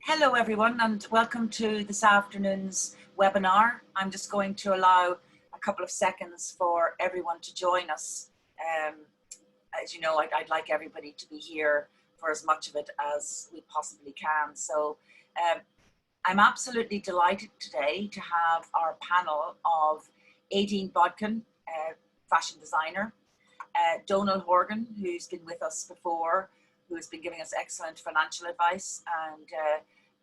Hello everyone, and welcome to this afternoon's webinar. I'm just going to allow a couple of seconds for everyone to join us. As you know, I'd like everybody to be here for as much of it as we possibly can. So I'm absolutely delighted today to have our panel of Aideen Bodkin, fashion designer, Donal Horgan, who's been with us before, who has been giving us excellent financial advice, and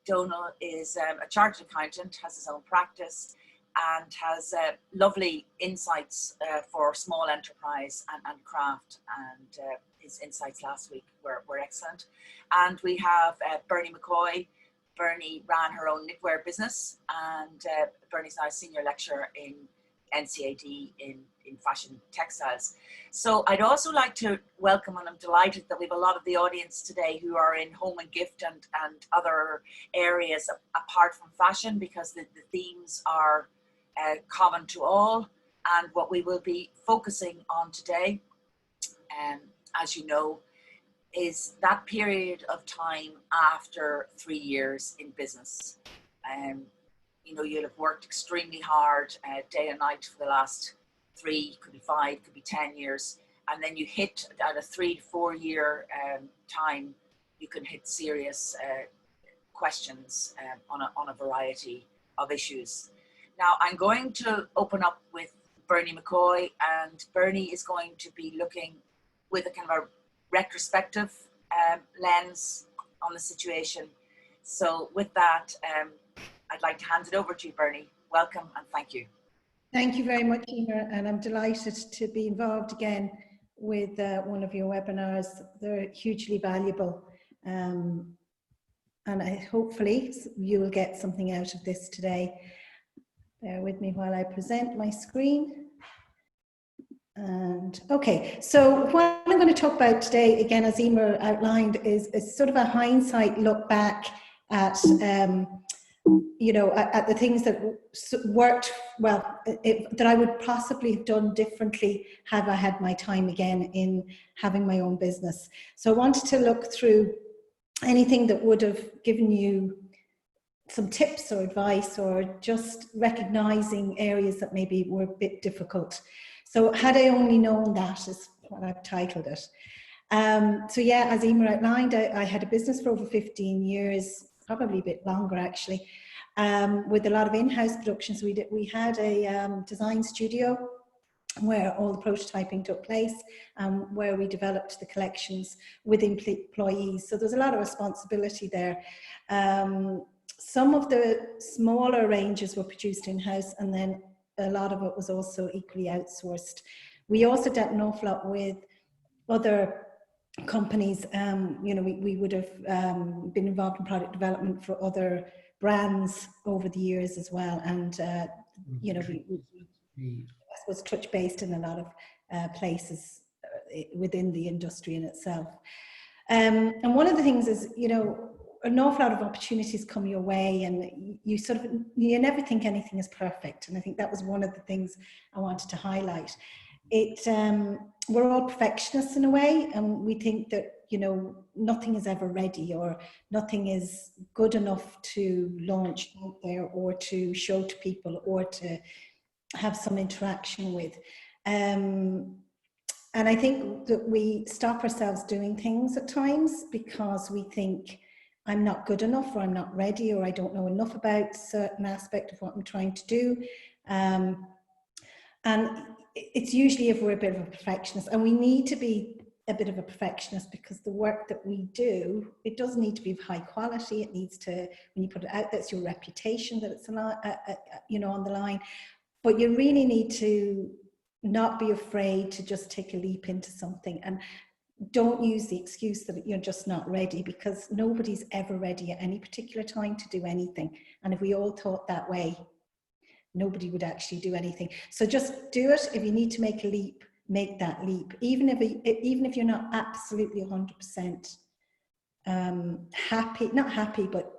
Donal is a chartered accountant, has his own practice, and has lovely insights for small enterprise and craft, and his insights last week were excellent. And we have Bernie McCoy. Bernie ran her own knitwear business, and Bernie's now a senior lecturer in NCAD in fashion textiles. So I'd also like to welcome, and I'm delighted that we have a lot of the audience today who are in home and gift and other areas apart from fashion, because the themes are common to all. And what we will be focusing on today, as you know, is that period of time after 3 years in business. You know, you'll have worked extremely hard day and night for the last 3, could be 5, could be 10 years. And then you hit at a 3 to 4 year time, you can hit serious questions on a variety of issues. Now I'm going to open up with Bernie McCoy, and Bernie is going to be looking with a kind of a retrospective lens on the situation. So with that, I'd like to hand it over to you, Bernie. Welcome and thank you. Thank you very much, Ina, and I'm delighted to be involved again with one of your webinars. They're hugely valuable, and hopefully you will get something out of this today. Bear with me while I present my screen. And okay, so what I'm going to talk about today, again, as Emer outlined, is sort of a hindsight look back at you know, at the things that worked well, that I would possibly have done differently had I had my time again in having my own business. So I wanted to look through anything that would have given you some tips or advice, or just recognizing areas that maybe were a bit difficult. So had I only known that, is what I've titled it. So yeah, as Emer outlined, I had a business for over 15 years, probably a bit longer actually, with a lot of in-house productions. We had a design studio where all the prototyping took place, where we developed the collections with employees. So there's a lot of responsibility there. Some of the smaller ranges were produced in-house, and then a lot of it was also equally outsourced. We also did an awful lot with other companies. You know, we would have been involved in product development for other brands over the years as well, and you know, we was touch based in a lot of places within the industry in itself. And one of the things is, you know, an awful lot of opportunities come your way, and you never think anything is perfect. And I think that was one of the things I wanted to highlight. We're all perfectionists in a way, and we think that, you know, nothing is ever ready, or nothing is good enough to launch out there, or to show to people, or to have some interaction with. And I think that we stop ourselves doing things at times because we think, I'm not good enough, or I'm not ready, or I don't know enough about a certain aspect of what I'm trying to do. And it's usually if we're a bit of a perfectionist, and we need to be a bit of a perfectionist, because the work that we do, it does need to be of high quality. It needs to, when you put it out, that's your reputation that it's you know, on the line. But you really need to not be afraid to just take a leap into something, and don't use the excuse that you're just not ready, because nobody's ever ready at any particular time to do anything. And if we all thought that way, nobody would actually do anything. So just do it. If you need to make a leap, make that leap. Even if you're not absolutely 100% happy, not happy, but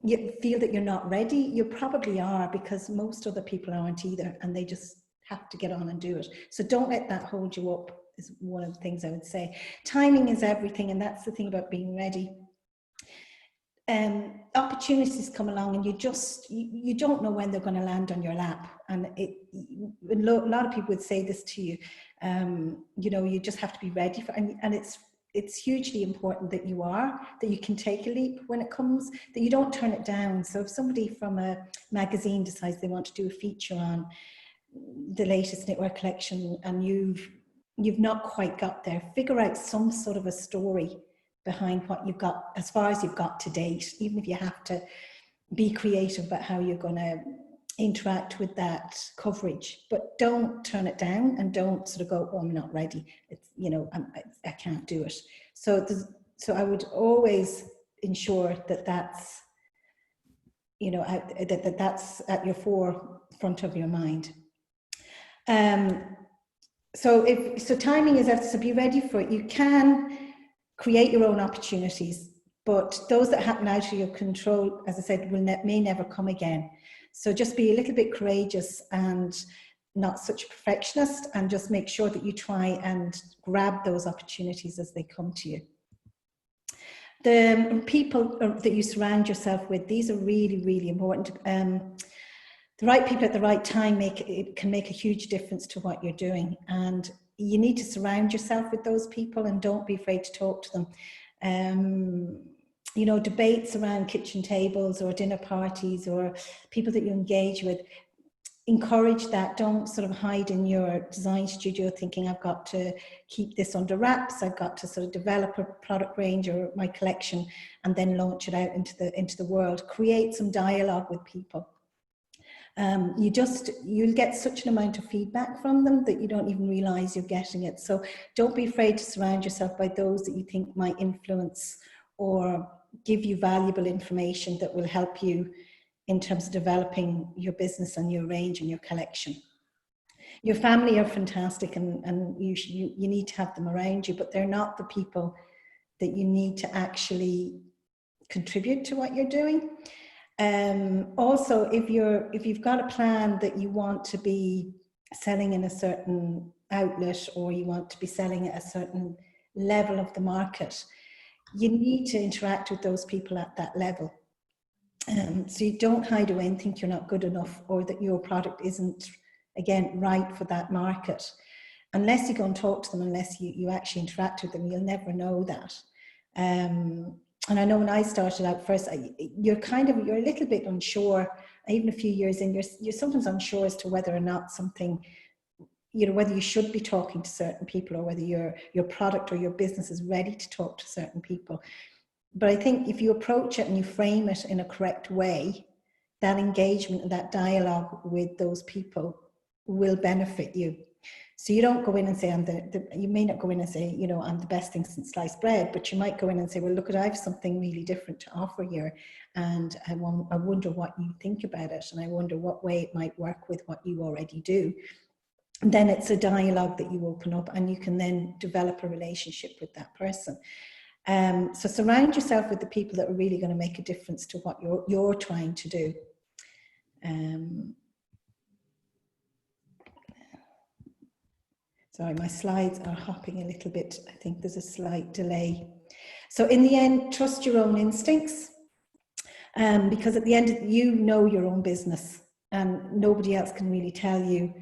you feel that you're not ready, you probably are, because most other people aren't either, and they just have to get on and do it. So don't let that hold you up, is one of the things I would say. Timing is everything, and that's the thing about being ready. opportunities come along and you don't know when they're going to land on your lap. And a lot of people would say this to you, you know, you just have to be ready for, and it's hugely important that you can take a leap when it comes, that you don't turn it down. So if somebody from a magazine decides they want to do a feature on the latest knitwear collection and you've not quite got there, figure out some sort of a story behind what you've got, as far as you've got to date, even if you have to be creative about how you're going to interact with that coverage. But don't turn it down and don't sort of go, oh, I'm not ready. It's, you know, I can't do it. So I would always ensure that that's, you know, that's at your forefront of your mind. So timing is that, so be ready for it. You can create your own opportunities, but those that happen out of your control, as I said, may never come again. So just be a little bit courageous and not such a perfectionist, and just make sure that you try and grab those opportunities as they come to you. The people that you surround yourself with, these are really, really important. The right people at the right time can make a huge difference to what you're doing, and you need to surround yourself with those people and don't be afraid to talk to them. You know, debates around kitchen tables or dinner parties or people that you engage with, encourage that. Don't sort of hide in your design studio thinking I've got to keep this under wraps, I've got to sort of develop a product range or my collection and then launch it out into the world. Create some dialogue with people. You'll get such an amount of feedback from them that you don't even realize you're getting it. So don't be afraid to surround yourself by those that you think might influence or give you valuable information that will help you in terms of developing your business and your range and your collection. Your family are fantastic, and you need to have them around you, but they're not the people that you need to actually contribute to what you're doing. Also, if you've got a plan that you want to be selling in a certain outlet, or you want to be selling at a certain level of the market, you need to interact with those people at that level. So you don't hide away and think you're not good enough, or that your product isn't, again, right for that market. Unless you go and talk to them, unless you actually interact with them, you'll never know that. And I know when I started out first, you're a little bit unsure, even a few years in, you're sometimes unsure as to whether or not something, you know, whether you should be talking to certain people, or whether your product or your business is ready to talk to certain people. But I think if you approach it and you frame it in a correct way, that engagement and that dialogue with those people will benefit you. So you don't go in and say, you may not go in and say, you know, I'm the best thing since sliced bread, but you might go in and say, well, look, I have something really different to offer here, and I wonder what you think about it, and I wonder what way it might work with what you already do. And then it's a dialogue that you open up, and you can then develop a relationship with that person. So surround yourself with the people that are really going to make a difference to what you're trying to do. Sorry, my slides are hopping a little bit. I think there's a slight delay. So in the end, trust your own instincts, because at the end, you know your own business, and nobody else can really tell you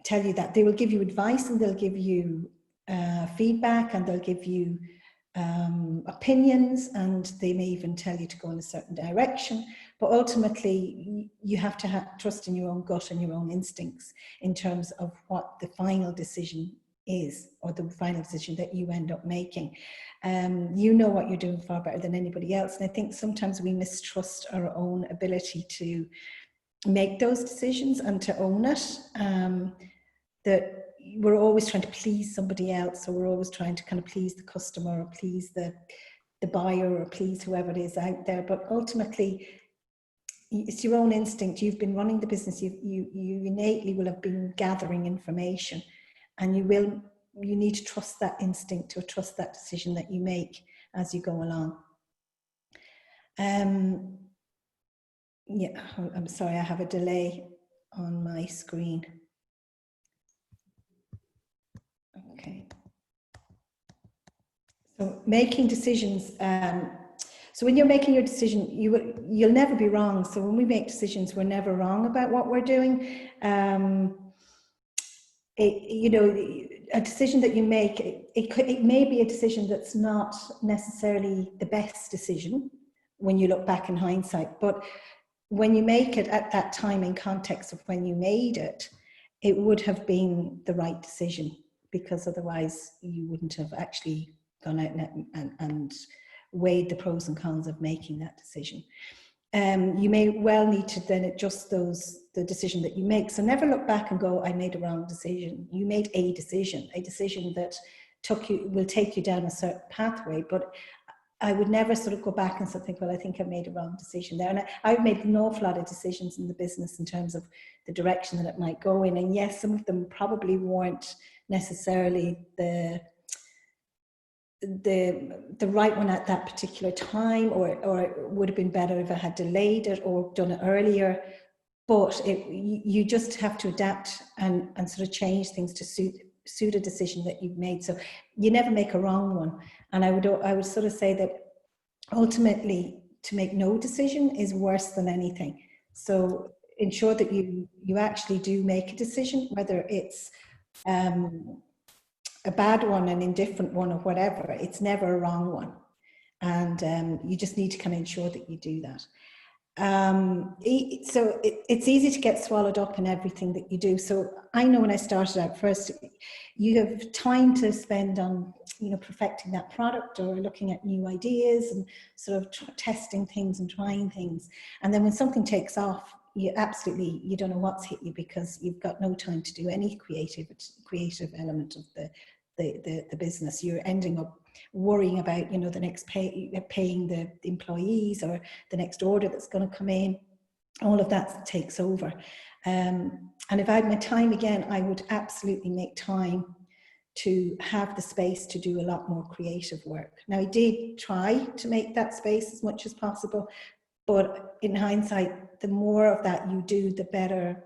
that. They will give you advice, and they'll give you feedback, and they'll give you opinions, and they may even tell you to go in a certain direction. But ultimately, you have to trust in your own gut and your own instincts in terms of what the final decision is, or the final decision that you end up making. You know what you're doing far better than anybody else. And I think sometimes we mistrust our own ability to make those decisions and to own it. That we're always trying to please somebody else, or we're always trying to kind of please the customer, or please the buyer, or please whoever it is out there. But ultimately, it's your own instinct. You've been running the business. You innately will have been gathering information, and you need to trust that instinct, or trust that decision that you make as you go along. Yeah, I'm sorry, I have a delay on my screen. Okay. So making decisions. So when you're making your decision, you'll never be wrong. So when we make decisions, we're never wrong about what we're doing. A decision that you make, it may be a decision that's not necessarily the best decision when you look back in hindsight, but when you make it at that time in context of when you made it, it would have been the right decision, because otherwise you wouldn't have actually gone out and weighed the pros and cons of making that decision. You may well need to then adjust the decision that you make. So never look back and go, I made a wrong decision. You made a decision that will take you down a certain pathway, but I would never sort of go back and sort of think, well, I think I made a wrong decision there. And I've made an awful lot of decisions in the business in terms of the direction that it might go in. And yes, some of them probably weren't necessarily the right one at that particular time, or it would have been better if I had delayed it or done it earlier. But you just have to adapt and sort of change things to suit a decision that you've made. So you never make a wrong one. And I would sort of say that ultimately to make no decision is worse than anything. So ensure that you actually do make a decision, whether it's a bad one, an indifferent one, or whatever. It's never a wrong one. And you just need to kind of ensure that you do that. So it's easy to get swallowed up in everything that you do. So I know when I started out first, you have time to spend on, perfecting that product or looking at new ideas and sort of testing things and trying things. And then when something takes off, you don't know what's hit you, because you've got no time to do any creative element of the business. You're ending up worrying about, the next paying the employees, or the next order that's going to come in. All of that takes over. And if I had my time again, I would absolutely make time to have the space to do a lot more creative work. Now, I did try to make that space as much as possible, but in hindsight, the more of that you do, the better,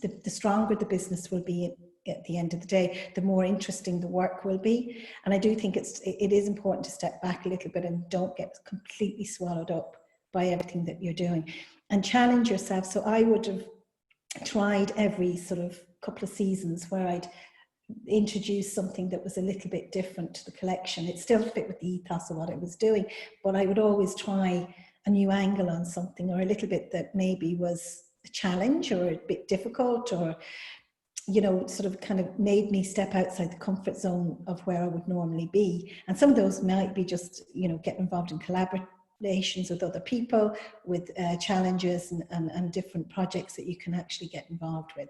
the stronger the business will be at the end of the day, the more interesting the work will be. And I do think it is important to step back a little bit and don't get completely swallowed up by everything that you're doing, and challenge yourself. So I would have tried every sort of couple of seasons where I'd introduce something that was a little bit different to the collection. It still fit with the ethos of what I was doing, but I would always try a new angle on something, or a little bit that maybe was a challenge or a bit difficult, or sort of kind of made me step outside the comfort zone of where I would normally be. And some of those might be just, get involved in collaborations with other people, with challenges and different projects that you can actually get involved with.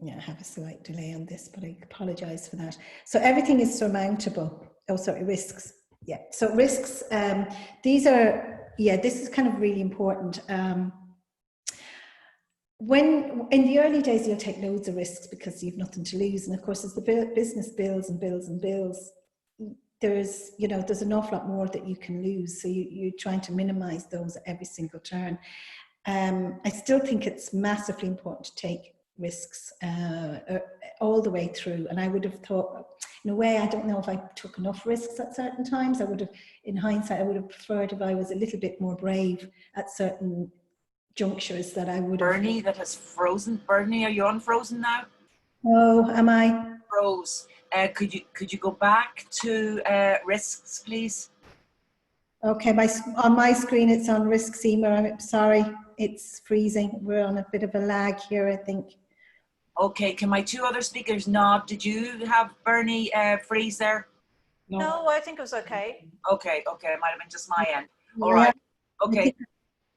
Yeah, I have a slight delay on this, but I apologize for that. So everything is surmountable. Oh, sorry, risks. Yeah, so risks, this is kind of really important. When in the early days, you'll take loads of risks because you've nothing to lose. And of course, as the business builds and builds and builds, there's an awful lot more that you can lose. So you're trying to minimize those at every single turn. I still think it's massively important to take risks all the way through. And I would have thought, in a way, I don't know if I took enough risks at certain times. I would have, in hindsight, I would have preferred if I was a little bit more brave at certain junctures that I would have. Bernie, that has frozen. Bernie, are you unfrozen now? Oh, am I? Froze. Could you go back to risks, please? Okay, on my screen it's on risks, Emer. I'm sorry, it's freezing. We're on a bit of a lag here, I think. Okay, can my two other speakers nod? Did you have Bernie freeze there? No, I think it was okay. Okay, it might have been just my end. All right, okay.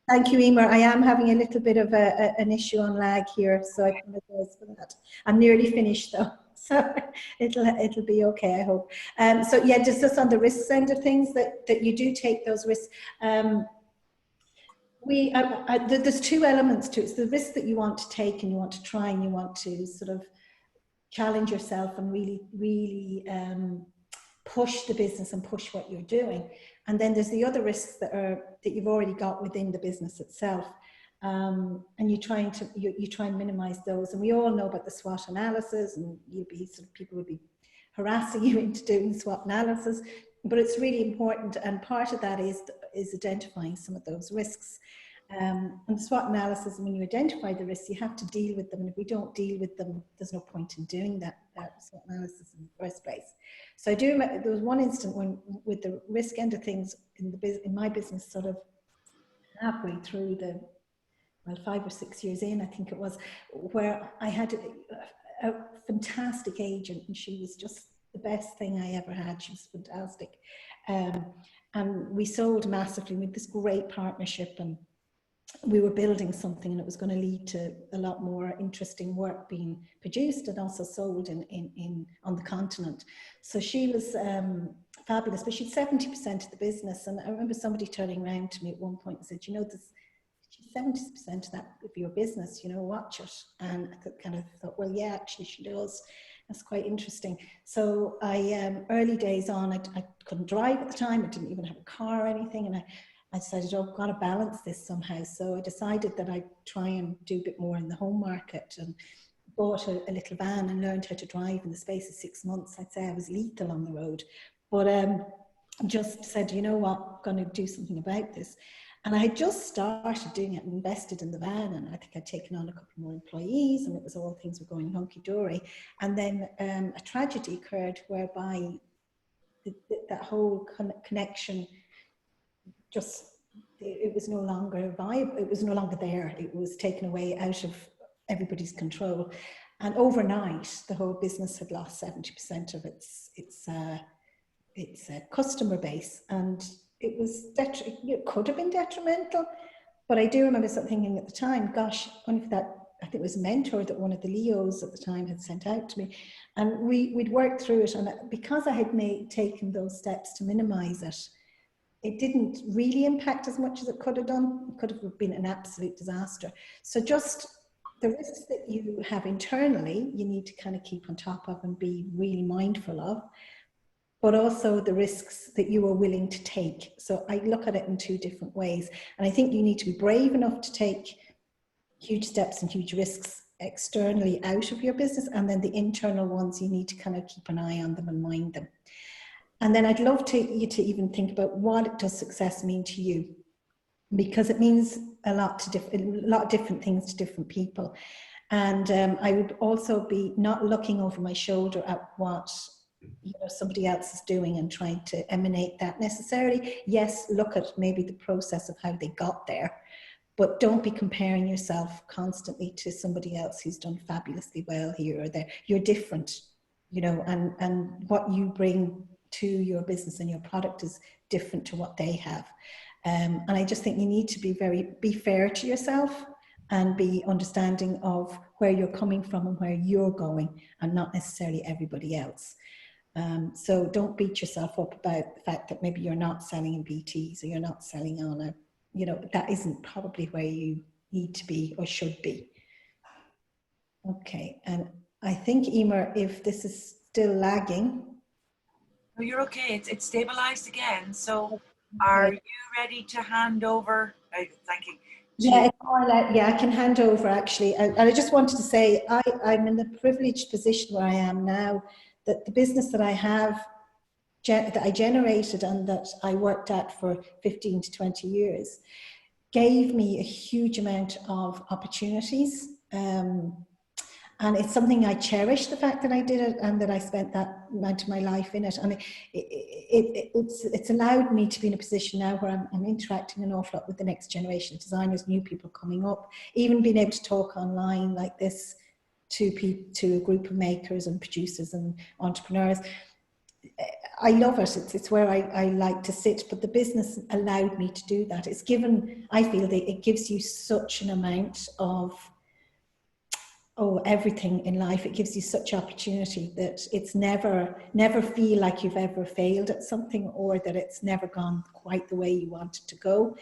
Thank you, Emer. I am having a little bit of an issue on lag here, so I apologize for that. I'm nearly finished though, so it'll be okay, I hope. So yeah, just on the risks end of things, that you do take those risks. There's two elements to it. It's the risk that you want to take and you want to try and you want to sort of challenge yourself and really push the business and push what you're doing. And then there's the other risks that you've already got within the business itself. and you try and minimize those. And we all know about the SWOT analysis, and people would be harassing you into doing SWOT analysis, but it's really important. And part of that is identifying some of those risks. And the SWOT analysis, when you identify the risks, you have to deal with them. And if we don't deal with them, there's no point in doing that SWOT analysis in the first place. So I do remember there was one instant when, with the risk end of things in my business, sort of halfway through 5 or 6 years in, I think it was, where I had a fantastic agent, and she was just the best thing I ever had. She was fantastic. And we sold massively with this great partnership, and we were building something, and it was going to lead to a lot more interesting work being produced and also sold on the continent. So she was fabulous, but she'd 70% of the business. And I remember somebody turning around to me at one point and said, you know, she's 70% of your business, you know, watch it. And I kind of thought, well, yeah, actually she does. That's quite interesting. So I, early days on, I couldn't drive at the time. I didn't even have a car or anything. And I decided, oh, I've got to balance this somehow. So I decided that I'd try and do a bit more in the home market, and bought a little van and learned how to drive in the space of 6 months. I'd say I was lethal on the road, but just said, you know what, I'm going to do something about this. And I had just started doing it and invested in the van, and I think I'd taken on a couple more employees, and it was all things were going hunky-dory. And then a tragedy occurred whereby that whole connection just, it was no longer viable. It was no longer there. It was taken away out of everybody's control. And overnight, the whole business had lost 70% of its customer base. And it was, it could have been detrimental, but I do remember thinking at the time, gosh, only for that, I think it was a mentor that one of the Leos at the time had sent out to me, and we'd worked through it. And because I had taken those steps to minimize it, it didn't really impact as much as it could have done. It could have been an absolute disaster. So just the risks that you have internally, you need to kind of keep on top of and be really mindful of, but also the risks that you are willing to take. So I look at it in two different ways. And I think you need to be brave enough to take huge steps and huge risks externally out of your business. And then the internal ones, you need to kind of keep an eye on them and mind them. And then I'd love you to even think about, what does success mean to you? Because it means a lot of different things to different people. And I would also be not looking over my shoulder at what somebody else is doing and trying to emanate that necessarily. Yes, look at maybe the process of how they got there, but don't be comparing yourself constantly to somebody else who's done fabulously well here or there. You're different, and what you bring to your business and your product is different to what they have. And I just think you need to be fair to yourself and be understanding of where you're coming from and where you're going, and not necessarily everybody else. So don't beat yourself up about the fact that maybe you're not selling in BTs, or you're not selling on that isn't probably where you need to be or should be. Okay, and I think, Emer, if this is still lagging. No, you're okay. It's stabilized again. So are you ready to hand over? Thank you. Yeah, I can hand over actually. And I just wanted to say, I'm in the privileged position where I am now, that the business that I have, that I generated and that I worked at for 15 to 20 years, gave me a huge amount of opportunities. And it's something I cherish, the fact that I did it and that I spent that amount of my life in it. And it's allowed me to be in a position now where I'm interacting an awful lot with the next generation of designers, new people coming up, even being able to talk online like this to a group of makers and producers and entrepreneurs. I love it. It's where I like to sit, but the business allowed me to do that. I feel that it gives you such an amount of everything in life. It gives you such opportunity that it's never feel like you've ever failed at something, or that it's never gone quite the way you wanted to go.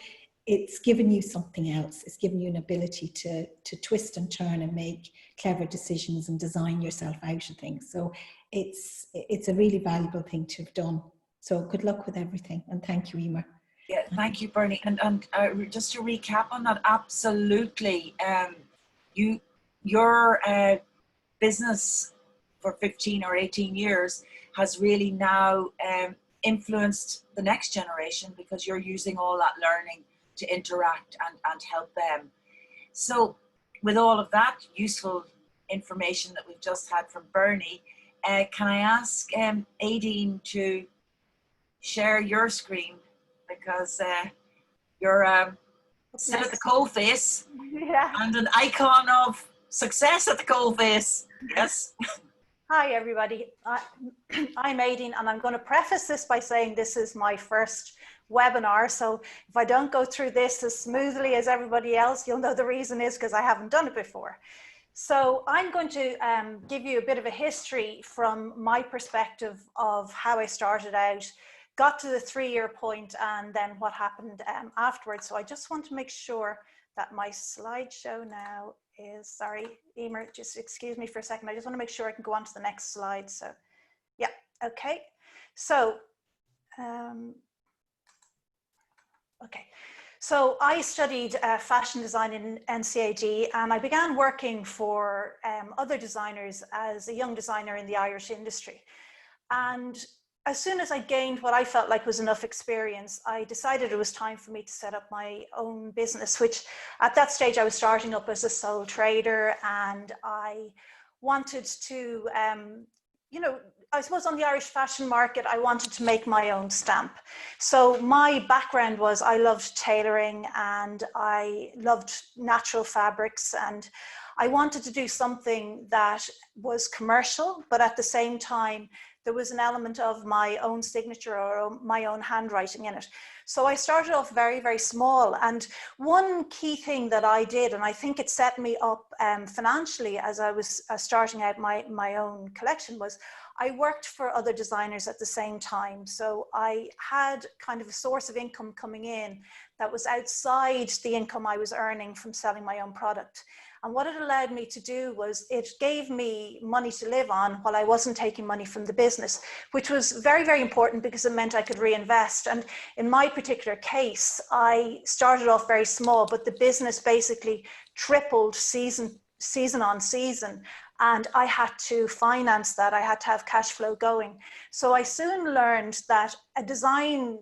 It's given you something else. It's given you an ability to twist and turn and make clever decisions and design yourself out of things. So it's a really valuable thing to have done. So good luck with everything, and thank you, Emer. Yeah, thank you, Bernie. And just to recap on that, absolutely. Your business for 15 or 18 years has really now influenced the next generation, because you're using all that learning to interact and help them. So with all of that useful information that we've just had from Bernie, can I ask Aideen to share your screen, because you're still at the coalface Yeah. and an icon of success at the coalface. Yes. Hi, everybody. I'm Aideen, and I'm going to preface this by saying this is my first webinar. So if I don't go through this as smoothly as everybody else, you'll know the reason is because I haven't done it before. So I'm going to give you a bit of a history from my perspective of how I started out, got to the 3-year point, and then what happened afterwards. So I just want to make sure that my slideshow now is, sorry, Emer, just excuse me for a second. I just want to make sure I can go on to the next slide. So yeah, okay. So, okay. So I studied fashion design in NCAD, and I began working for other designers as a young designer in the Irish industry. And as soon as I gained what I felt like was enough experience, I decided it was time for me to set up my own business, which at that stage I was starting up as a sole trader, and I wanted to, you know, I suppose on the Irish fashion market, I wanted to make my own stamp. So my background was I loved tailoring and I loved natural fabrics, and I wanted to do something that was commercial, but at the same time, there was an element of my own signature or my own handwriting in it. So I started off very, very small. And one key thing that I did, and I think it set me up financially as I was starting out my own collection, was I worked for other designers at the same time. So I had kind of a source of income coming in that was outside the income I was earning from selling my own product. And what it allowed me to do was it gave me money to live on while I wasn't taking money from the business, which was very, very important because it meant I could reinvest. And in my particular case, I started off very small, but the business basically tripled season on season. And I had to finance that. I had to have cash flow going. So I soon learned that a design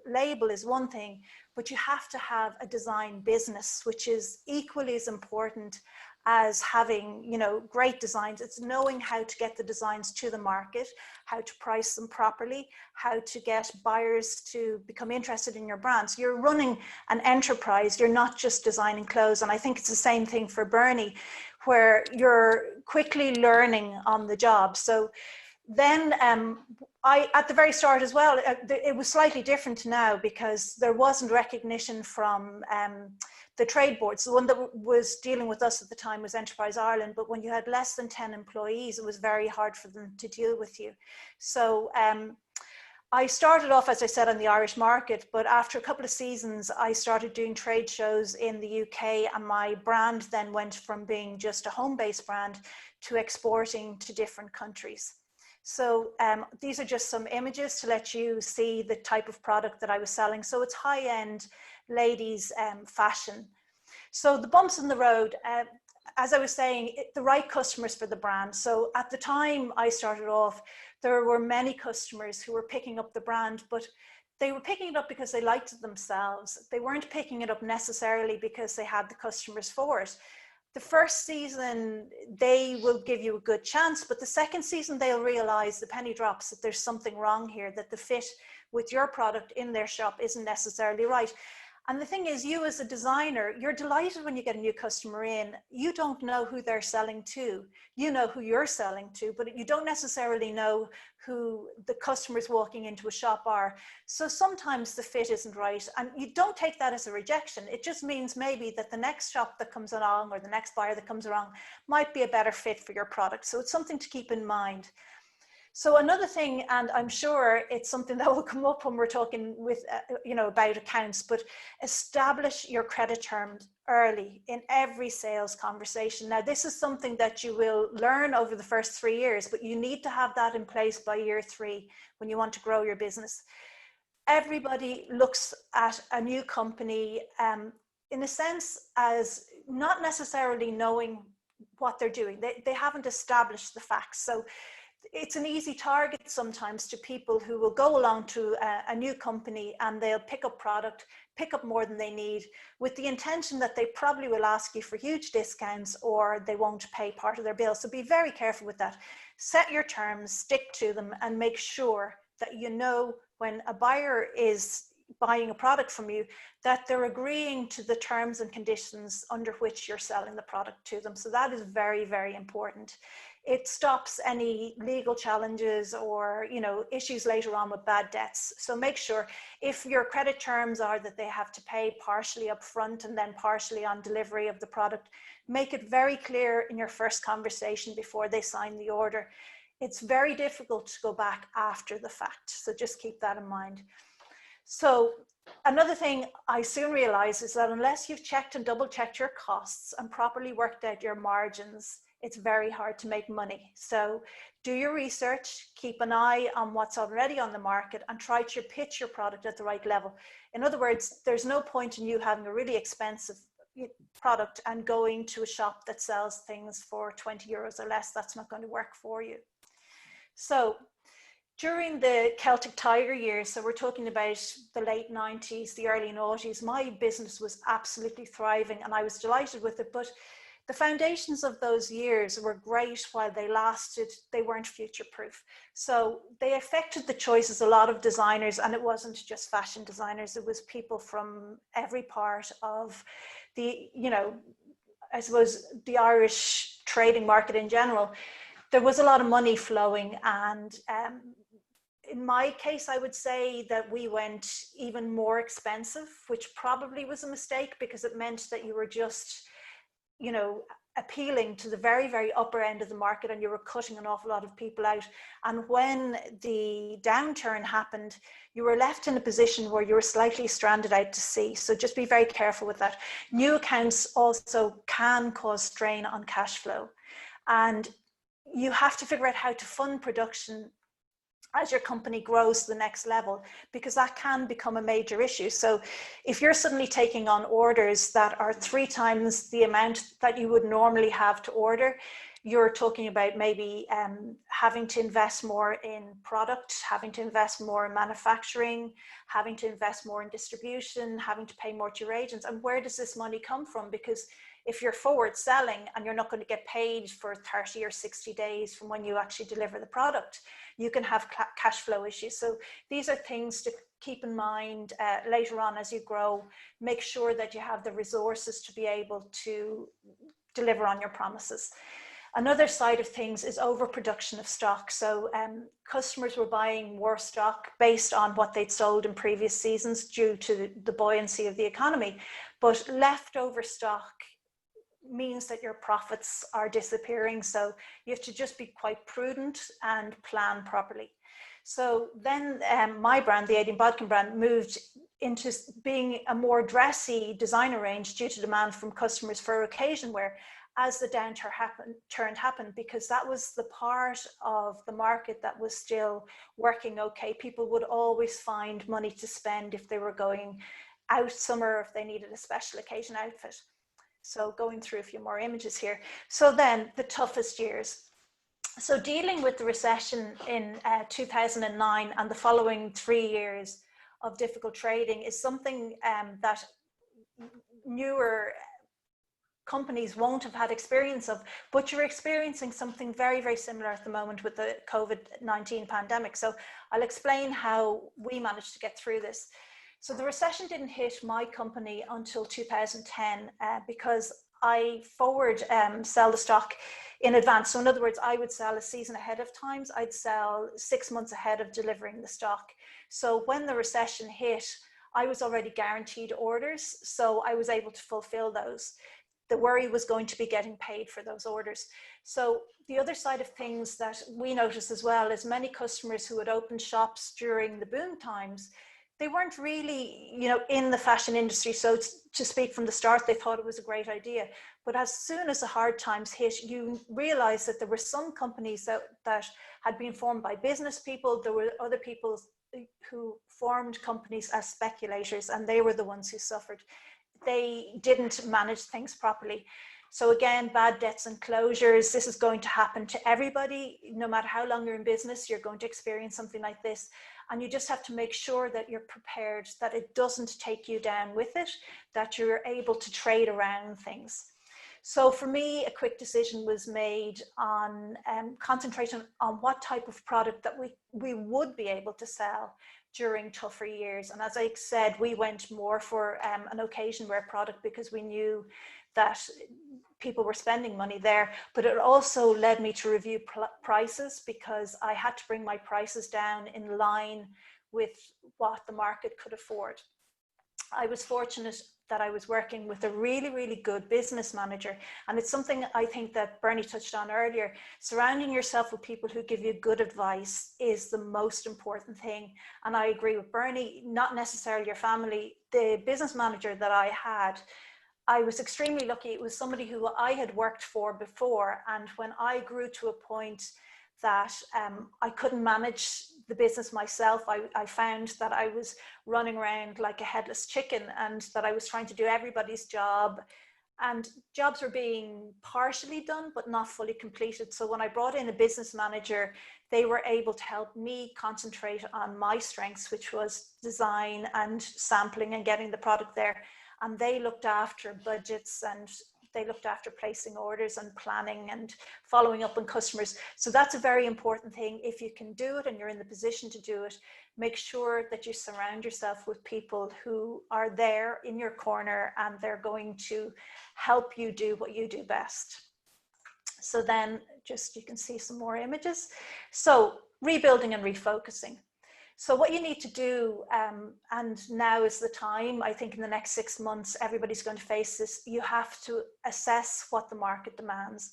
label is one thing, but you have to have a design business, which is equally as important as having, you know, great designs. It's knowing how to get the designs to the market, how to price them properly, how to get buyers to become interested in your brands. You're running an enterprise. You're not just designing clothes. And I think it's the same thing for Bernie, where you're quickly learning on the job. So then at the very start as well, it was slightly different now because there wasn't recognition from the trade boards. The one that was dealing with us at the time was Enterprise Ireland, but when you had less than 10 employees, it was very hard for them to deal with you. So I started off, as I said, on the Irish market, but after a couple of seasons, I started doing trade shows in the UK, and my brand then went from being just a home-based brand to exporting to different countries. So these are just some images to let you see the type of product that I was selling. So it's high-end ladies fashion. So the bumps in the road, as I was saying, the right customers for the brand. So at the time I started off, there were many customers who were picking up the brand, but they were picking it up because they liked it themselves. They weren't picking it up necessarily because they had the customers for it. The first season, they will give you a good chance, but the second season, they'll realize the penny drops that there's something wrong here, that the fit with your product in their shop isn't necessarily right. And the thing is, you as a designer, you're delighted when you get a new customer in. You don't know who they're selling to. You know who you're selling to, but you don't necessarily know who the customers walking into a shop are. So sometimes the fit isn't right. And you don't take that as a rejection. It just means maybe that the next shop that comes along or the next buyer that comes along might be a better fit for your product. So it's something to keep in mind. So another thing, and I'm sure it's something that will come up when we're talking with, you know, about accounts, but establish your credit terms early in every sales conversation. Now, this is something that you will learn over the first 3 years, but you need to have that in place by year 3 when you want to grow your business. everybody looks at a new company in a sense as not necessarily knowing what they're doing. They haven't established the facts. So it's an easy target sometimes to people who will go along to a new company and they'll pick up product, pick up more than they need, with the intention that they probably will ask you for huge discounts or they won't pay part of their bill. So be very careful with that. Set your terms, stick to them, and make sure that you know when a buyer is buying a product from you that they're agreeing to the terms and conditions under which you're selling the product to them. So that is very, very important. It stops any legal challenges or, you know, issues later on with bad debts. So make sure, if your credit terms are that they have to pay partially up front and then partially on delivery of the product, make it very clear in your first conversation before they sign the order. It's very difficult to go back after the fact. So just keep that in mind. So another thing I soon realized is that unless you've checked and double checked your costs and properly worked out your margins, it's very hard to make money. So do your research, keep an eye on what's already on the market, and try to pitch your product at the right level. In other words, there's no point in you having a really expensive product and going to a shop that sells things for 20 euros or less. That's not going to work for you. So during the Celtic Tiger years, so we're talking about the late 90s, the early noughties, my business was absolutely thriving and I was delighted with it. But the foundations of those years were great while they lasted. They weren't future-proof. So they affected the choices a lot of designers, and it wasn't just fashion designers. It was people from every part of the, you know, I suppose the Irish trading market in general. There was a lot of money flowing, and in my case, I would say that we went even more expensive, which probably was a mistake because it meant that you were just, you know, appealing to the very, very upper end of the market and you were cutting an awful lot of people out. And when the downturn happened, you were left in a position where you were slightly stranded out to sea. So just be very careful with that. New accounts also can cause strain on cash flow. And you have to figure out how to fund production as your company grows to the next level, because that can become a major issue. So if you're suddenly taking on orders that are 3 times the amount that you would normally have to order, you're talking about maybe having to invest more in product, having to invest more in manufacturing, having to invest more in distribution, having to pay more to your agents. And where does this money come from? Because if you're forward selling and you're not going to get paid for 30 or 60 days from when you actually deliver the product, you can have cash flow issues. So these are things to keep in mind later on as you grow. Make sure that you have the resources to be able to deliver on your promises. Another side of things is overproduction of stock. So customers were buying more stock based on what they'd sold in previous seasons due to the buoyancy of the economy. But leftover stock means that your profits are disappearing. So you have to just be quite prudent and plan properly. So then my brand, the Aideen Bodkin brand, moved into being a more dressy designer range due to demand from customers for occasion wear as the downturn happened, because that was the part of the market that was still working okay. People would always find money to spend if they were going out summer, if they needed a special occasion outfit. So going through a few more images here. So then the toughest years. So dealing with the recession in 2009 and the following 3 years of difficult trading is something that newer companies won't have had experience of, but you're experiencing something very, very similar at the moment with the COVID-19 pandemic. So I'll explain how we managed to get through this. So the recession didn't hit my company until 2010 because I forward sell the stock in advance. So in other words, I would sell a season ahead of times. I'd sell 6 months ahead of delivering the stock. So when the recession hit, I was already guaranteed orders. So I was able to fulfill those. The worry was going to be getting paid for those orders. So the other side of things that we noticed as well is many customers who had opened shops during the boom times, they weren't really, you know, in the fashion industry. So to speak from the start, they thought it was a great idea. But as soon as the hard times hit, you realize that there were some companies that had been formed by business people. There were other people who formed companies as speculators, and they were the ones who suffered. They didn't manage things properly. So again, bad debts and closures, this is going to happen to everybody. No matter how long you're in business, you're going to experience something like this. And you just have to make sure that you're prepared, that it doesn't take you down with it, that you're able to trade around things. So for me, a quick decision was made on concentrating on what type of product that we would be able to sell during tougher years. And as I said, we went more for an occasion wear product because we knew that people were spending money there, but it also led me to review prices because I had to bring my prices down in line with what the market could afford. I was fortunate that I was working with a really, really good business manager. And it's something I think that Bernie touched on earlier. Surrounding yourself with people who give you good advice is the most important thing. And I agree with Bernie, not necessarily your family. The business manager that I had, I was extremely lucky. It was somebody who I had worked for before. And when I grew to a point that I couldn't manage the business myself, I found that I was running around like a headless chicken and that I was trying to do everybody's job, and jobs were being partially done but not fully completed. So when I brought in a business manager, they were able to help me concentrate on my strengths, which was design and sampling and getting the product there. And they looked after budgets, and they looked after placing orders and planning and following up on customers. So that's a very important thing. If you can do it and you're in the position to do it, make sure that you surround yourself with people who are there in your corner and they're going to help you do what you do best. So then just, you can see some more images. So rebuilding and refocusing. So what you need to do, and now is the time, I think in the next 6 months, everybody's going to face this. You have to assess what the market demands.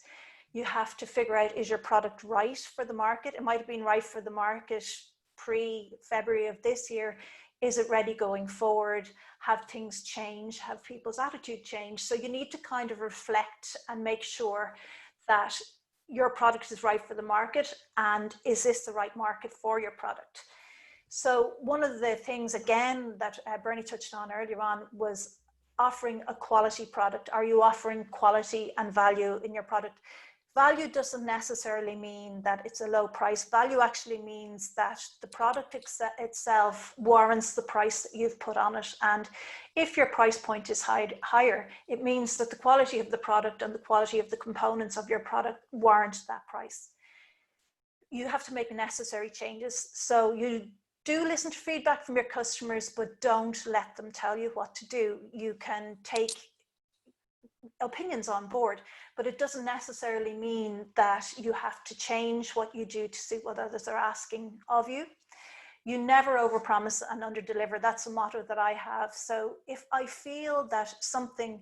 You have to figure out, is your product right for the market? It might have been right for the market pre-February of this year. Is it ready going forward? Have things changed? Have people's attitude changed? So you need to kind of reflect and make sure that your product is right for the market, and is this the right market for your product? So one of the things, again, that Bernie touched on earlier on was offering a quality product. Are you offering quality and value in your product? Value doesn't necessarily mean that it's a low price. Value actually means that the product itself warrants the price that you've put on it. And if your price point is higher, it means that the quality of the product and the quality of the components of your product warrant that price. You have to make necessary changes. So you do listen to feedback from your customers, but don't let them tell you what to do. You can take opinions on board, but it doesn't necessarily mean that you have to change what you do to suit what others are asking of you. You never overpromise and underdeliver. That's a motto that I have. So if I feel that something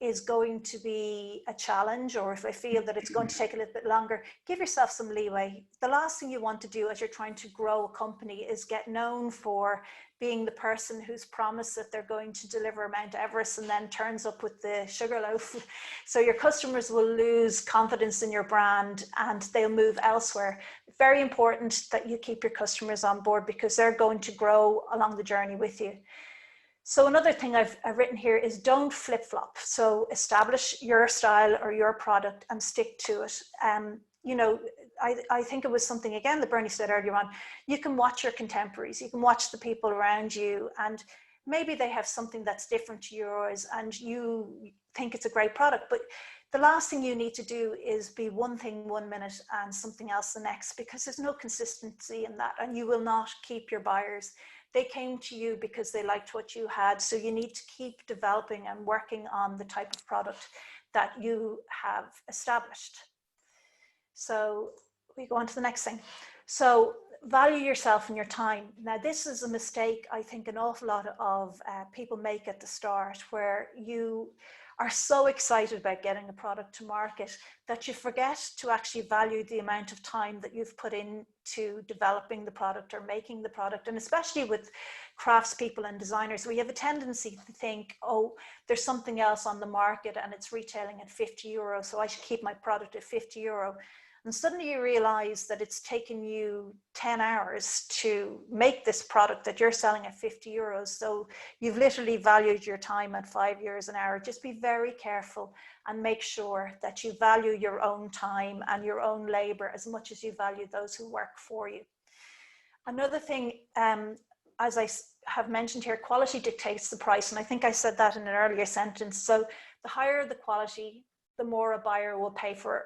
is going to be a challenge, or if I feel that it's going to take a little bit longer, give yourself some leeway. The last thing you want to do as you're trying to grow a company is get known for being the person who's promised that they're going to deliver Mount Everest and then turns up with the sugar loaf. So your customers will lose confidence in your brand and they'll move elsewhere. Very important that you keep your customers on board because they're going to grow along the journey with you. So another thing I've written here is don't flip-flop. So establish your style or your product and stick to it. You know, I think it was something, again, that Bernie said earlier on, you can watch your contemporaries, you can watch the people around you, and maybe they have something that's different to yours and you think it's a great product, but the last thing you need to do is be one thing 1 minute and something else the next, because there's no consistency in that and you will not keep your buyers. They came to you because they liked what you had. So you need to keep developing and working on the type of product that you have established. So we go on to the next thing. So value yourself and your time. Now, this is a mistake I think an awful lot of people make at the start, where you are so excited about getting a product to market that you forget to actually value the amount of time that you've put into developing the product or making the product. And especially with craftspeople and designers, we have a tendency to think, oh, there's something else on the market and it's retailing at €50, so I should keep my product at €50. And and suddenly you realize that it's taken you 10 hours to make this product that you're selling at 50 euros. So you've literally valued your time at €5 an hour. Just be very careful and make sure that you value your own time and your own labor as much as you value those who work for you. Another thing, as I have mentioned here, quality dictates the price. And I think I said that in an earlier sentence. So the higher the quality, the more a buyer will pay for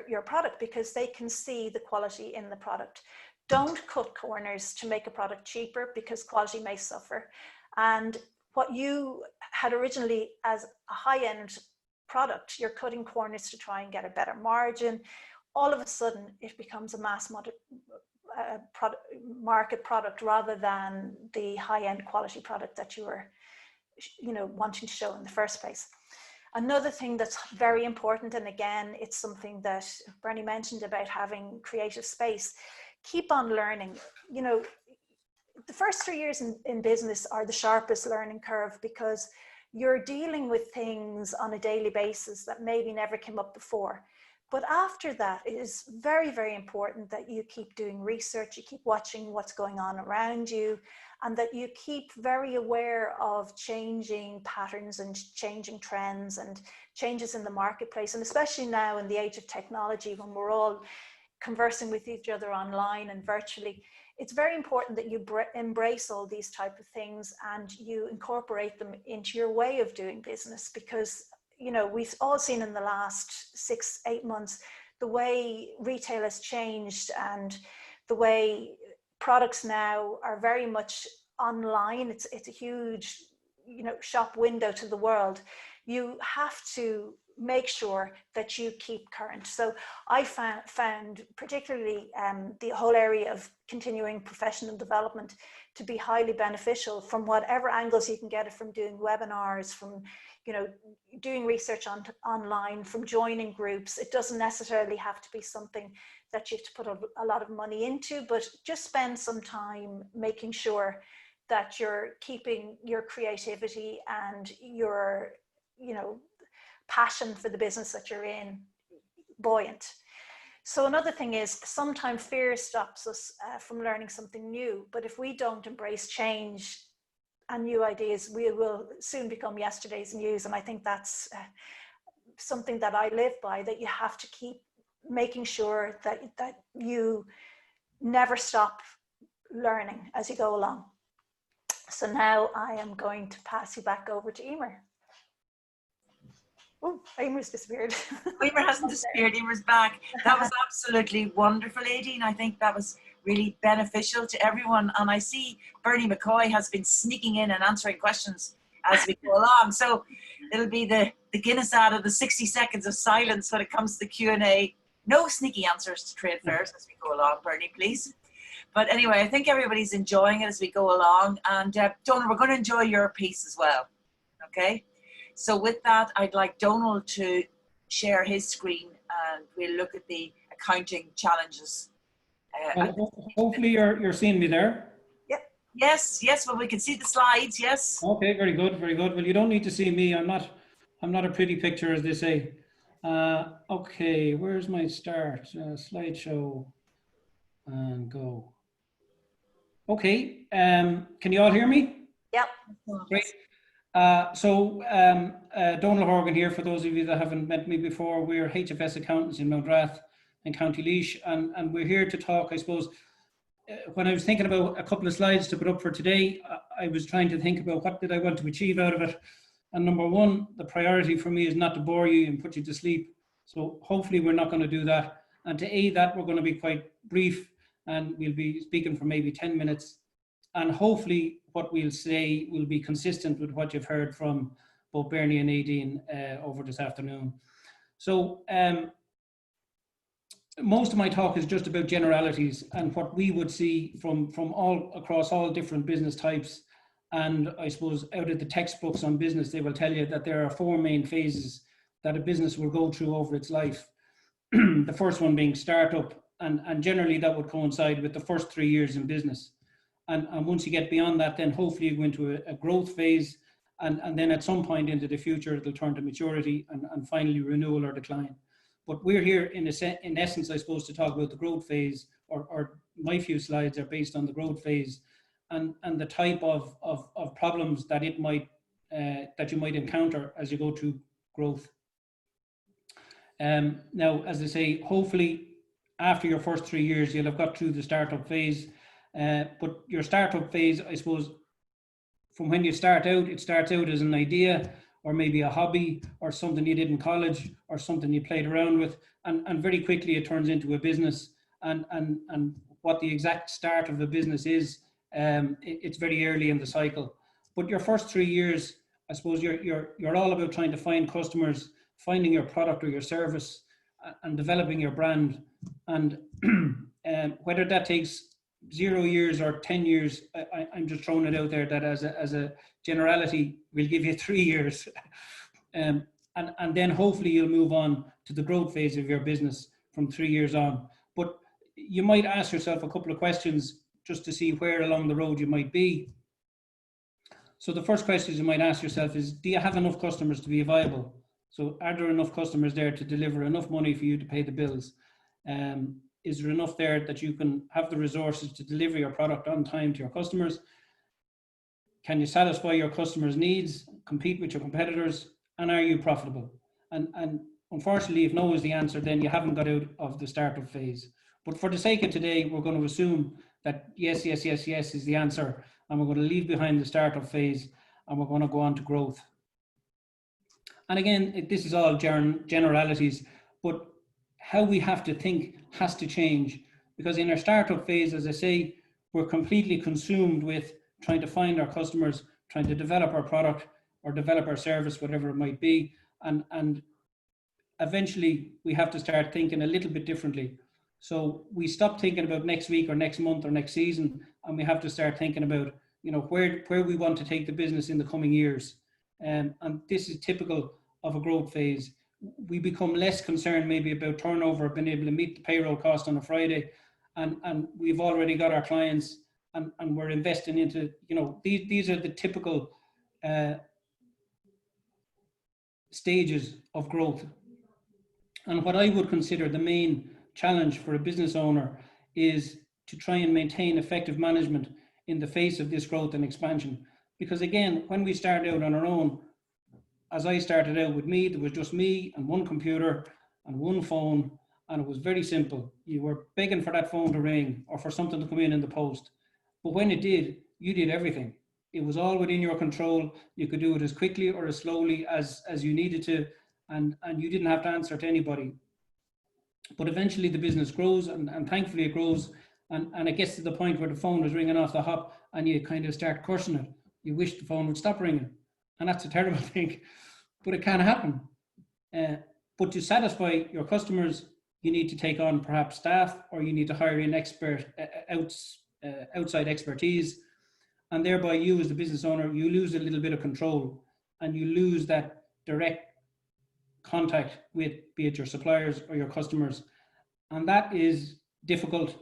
your product, because they can see the quality in the product. Don't cut corners to make a product cheaper, because quality may suffer. And what you had originally as a high-end product, you're cutting corners to try and get a better margin. All of a sudden, it becomes a mass market product rather than the high-end quality product that you were, wanting to show in the first place. Another thing that's very important, and again, it's something that Bernie mentioned about having creative space. Keep on learning. The first 3 years in business are the sharpest learning curve, because you're dealing with things on a daily basis that maybe never came up before. But after that, it is very, very important that you keep doing research, you keep watching what's going on around you, and that you keep very aware of changing patterns and changing trends and changes in the marketplace. And especially now in the age of technology, when we're all conversing with each other online and virtually, it's very important that you embrace all these type of things and you incorporate them into your way of doing business. Because we've all seen in the last 6-8 months the way retail has changed, and the way products now are very much online. It's a huge, shop window to the world. You have to make sure that you keep current. So I found particularly the whole area of continuing professional development to be highly beneficial, from whatever angles you can get it, from doing webinars, from doing research online, from joining groups. It doesn't necessarily have to be something that you have to put a lot of money into, but just spend some time making sure that you're keeping your creativity and your passion for the business that you're in buoyant. So another thing is, sometimes fear stops us from learning something new, but if we don't embrace change and new ideas, we will soon become yesterday's news. And I think that's something that I live by, that you have to keep making sure that you never stop learning as you go along. So now I am going to pass you back over to Emer. Oh, Emer's disappeared. Emer hasn't disappeared, Emer's back. That was absolutely wonderful, Aideen. I think that was really beneficial to everyone. And I see Bernie McCoy has been sneaking in and answering questions as we go along. So it'll be the Guinness out of the 60 seconds of silence when it comes to the Q&A. No sneaky answers to trade fairs as we go along, Bernie, please. But anyway, I think everybody's enjoying it as we go along. And Donald, we're going to enjoy your piece as well. Okay? So with that, I'd like Donald to share his screen and we'll look at the accounting challenges. Hopefully you're seeing me there. Yep. Yes, well, we can see the slides, yes. Okay, very good, very good. Well, you don't need to see me. I'm not a pretty picture, as they say. Okay, where's my start? Slideshow and go. Okay, can you all hear me? Yep. Great. Donald Horgan here, for those of you that haven't met me before. We're HFS accountants in Mountrath and County Laois, and we're here to talk, I suppose. When I was thinking about a couple of slides to put up for today, I was trying to think about what did I want to achieve out of it. And number one, the priority for me is not to bore you and put you to sleep. So hopefully we're not going to do that. And to aid that, we're going to be quite brief, and we'll be speaking for maybe 10 minutes. And hopefully what we'll say will be consistent with what you've heard from both Bernie and Aideen over this afternoon. So most of my talk is just about generalities and what we would see from all across all different business types. And I suppose out of the textbooks on business, they will tell you that there are 4 main phases that a business will go through over its life. The first one being startup, and generally that would coincide with the first 3 years in business. And once you get beyond that, then hopefully you go into a growth phase, and then at some point into the future, it'll turn to maturity and finally renewal or decline. But we're here in essence, I suppose, to talk about the growth phase, or my few slides are based on the growth phase and the type of problems that it might that you might encounter as you go through growth. Now, as I say, hopefully after your first 3 years, you'll have got through the startup phase. But your startup phase, I suppose, from when you start out, it starts out as an idea, or maybe a hobby, or something you did in college, or something you played around with, and very quickly it turns into a business. And what the exact start of the business is, it's very early in the cycle. But your first 3 years, I suppose, you're all about trying to find customers, finding your product or your service, and developing your brand. And whether that takes 0 years or 10 years, I'm just throwing it out there that as a generality, we'll give you 3 years. And then hopefully you'll move on to the growth phase of your business from 3 years on. But you might ask yourself a couple of questions just to see where along the road you might be. So the first question you might ask yourself is, do you have enough customers to be viable? So are there enough customers there to deliver enough money for you to pay the bills? Is there enough there that you can have the resources to deliver your product on time to your customers? Can you satisfy your customers' needs, compete with your competitors, and are you profitable? And unfortunately, if no is the answer, then you haven't got out of the startup phase. But for the sake of today, we're going to assume that yes, yes, yes, yes is the answer, and we're going to leave behind the startup phase, and we're going to go on to growth. And again, this is all generalities, but how we have to think has to change, because in our startup phase, as I say, we're completely consumed with trying to find our customers, trying to develop our product or develop our service, whatever it might be. And eventually we have to start thinking a little bit differently. So we stop thinking about next week or next month or next season, and we have to start thinking about, you know, where we want to take the business in the coming years. And this is typical of a growth phase. We become less concerned maybe about turnover, being able to meet the payroll cost on a Friday, and we've already got our clients, and we're investing into, you know, these are the typical stages of growth. And what I would consider the main challenge for a business owner is to try and maintain effective management in the face of this growth and expansion. Because again, when we start out on our own, as I started out with me, there was just me and one computer and one phone, and it was very simple. You were begging for that phone to ring or for something to come in the post. But when it did, you did everything. It was all within your control. You could do it as quickly or as slowly as you needed to, and you didn't have to answer to anybody. But eventually the business grows, and thankfully it grows, and it gets to the point where the phone was ringing off the hop and you kind of start cursing it. You wish the phone would stop ringing, and that's a terrible thing, but it can happen. But to satisfy your customers, you need to take on perhaps staff, or you need to hire in outside expertise, and thereby you as the business owner, you lose a little bit of control, and you lose that direct contact with, be it your suppliers or your customers. And that is difficult,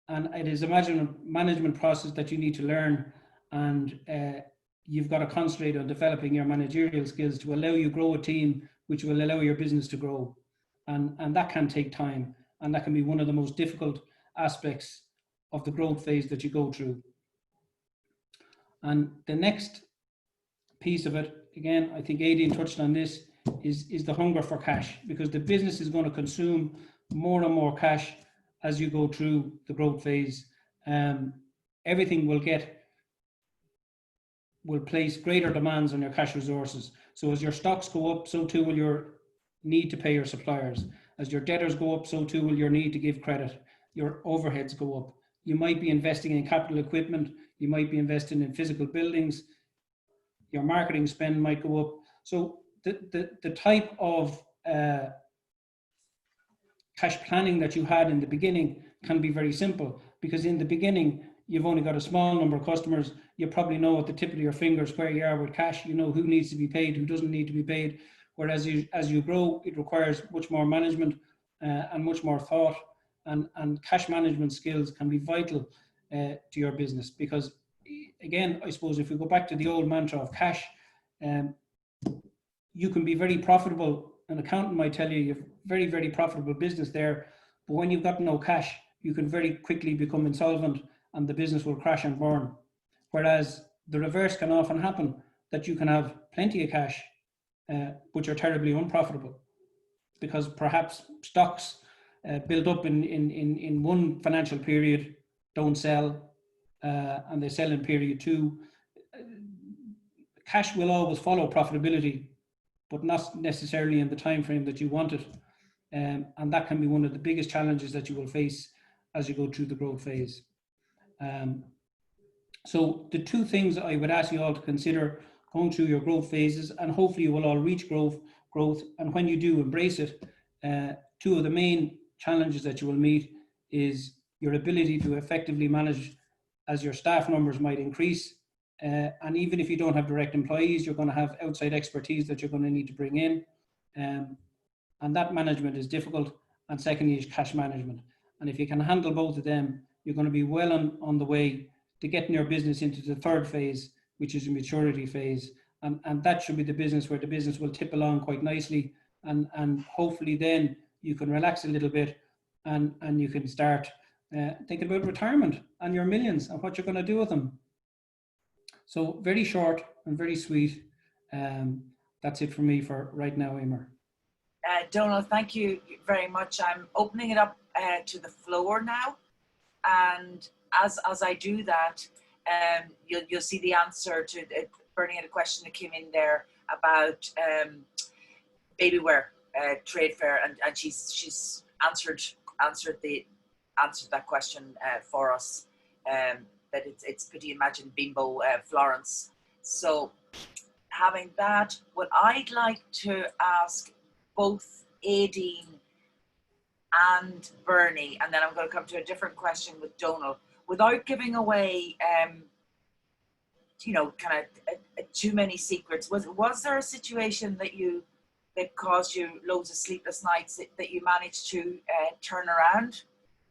and it is a management process that you need to learn, and you've got to concentrate on developing your managerial skills to allow you grow a team which will allow your business to grow. And that can take time, and that can be one of the most difficult aspects of the growth phase that you go through. And the next piece of it, again, I think Aidan touched on this, is the hunger for cash, because the business is going to consume more and more cash as you go through the growth phase. Everything will place greater demands on your cash resources. So as your stocks go up, so too will your need to pay your suppliers. As your debtors go up, so too will your need to give credit. Your overheads go up. You might be investing in capital equipment. You might be investing in physical buildings. Your marketing spend might go up. So the type of cash planning that you had in the beginning can be very simple, because in the beginning, you've only got a small number of customers. You probably know at the tip of your fingers where you are with cash. You know who needs to be paid, who doesn't need to be paid. Whereas as you grow, it requires much more management and much more thought. And cash management skills can be vital to your business, because again, I suppose if we go back to the old mantra of cash, you can be very profitable an accountant might tell you you have very, very profitable business there, but when you've got no cash, you can very quickly become insolvent and the business will crash and burn. Whereas the reverse can often happen, that you can have plenty of cash, but you're terribly unprofitable because perhaps stocks build up in one financial period, don't sell, and they sell in period two. Cash will always follow profitability, but not necessarily in the time frame that you want it. And that can be one of the biggest challenges that you will face as you go through the growth phase. So the two things I would ask you all to consider going through your growth phases, and hopefully you will all reach growth, and when you do embrace it, two of the main challenges that you will meet is your ability to effectively manage as your staff numbers might increase. And even if you don't have direct employees, you're going to have outside expertise that you're going to need to bring in. And that management is difficult. And secondly is cash management. And if you can handle both of them, you're going to be well on the way to getting your business into the third phase, which is a maturity phase. And that should be the business where the business will tip along quite nicely. And hopefully then you can relax a little bit and you can start thinking about retirement and your millions and what you're going to do with them. So very short and very sweet. That's it for me for right now, Emer. Donald, thank you very much. I'm opening it up to the floor now. And as I do that, you'll see the answer to Bernie had a question that came in there about baby wear trade fair, and she's answered that question for us. That it's Pretty Imagine Bimbo Florence. So having that, what I'd like to ask both Aideen and Bernie, and then I'm going to come to a different question with Donald, without giving away, kind of too many secrets. Was there a situation that caused you loads of sleepless nights that you managed to turn around?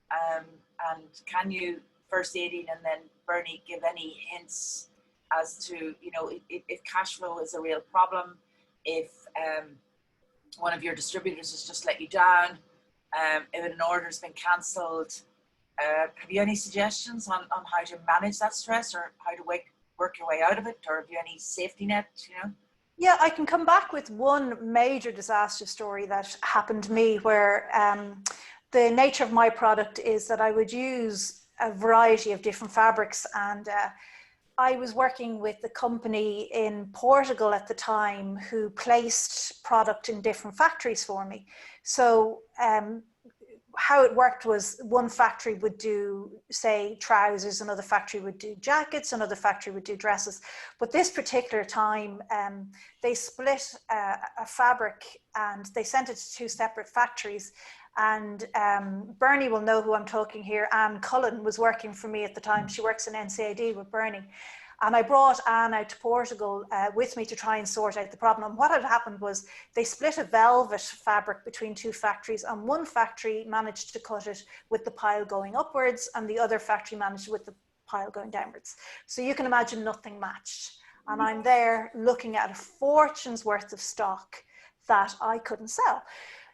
And can you, first Aideen and then Bernie, give any hints as to, if cash flow is a real problem, if one of your distributors has just let you down, if an order's been cancelled, have you any suggestions on how to manage that stress or how to work your way out of it, or have you any safety net, Yeah, I can come back with one major disaster story that happened to me where the nature of my product is that I would use a variety of different fabrics, and I was working with the company in Portugal at the time who placed product in different factories for me. So how it worked was one factory would do, say, trousers, another factory would do jackets, another factory would do dresses. But this particular time, they split a fabric and they sent it to two separate factories. And Bernie will know who I'm talking here. Anne Cullen was working for me at the time. She works in NCAD with Bernie. And I brought Anne out to Portugal with me to try and sort out the problem. And what had happened was they split a velvet fabric between two factories, and one factory managed to cut it with the pile going upwards and the other factory managed with the pile going downwards. So you can imagine nothing matched. And I'm there looking at a fortune's worth of stock that I couldn't sell.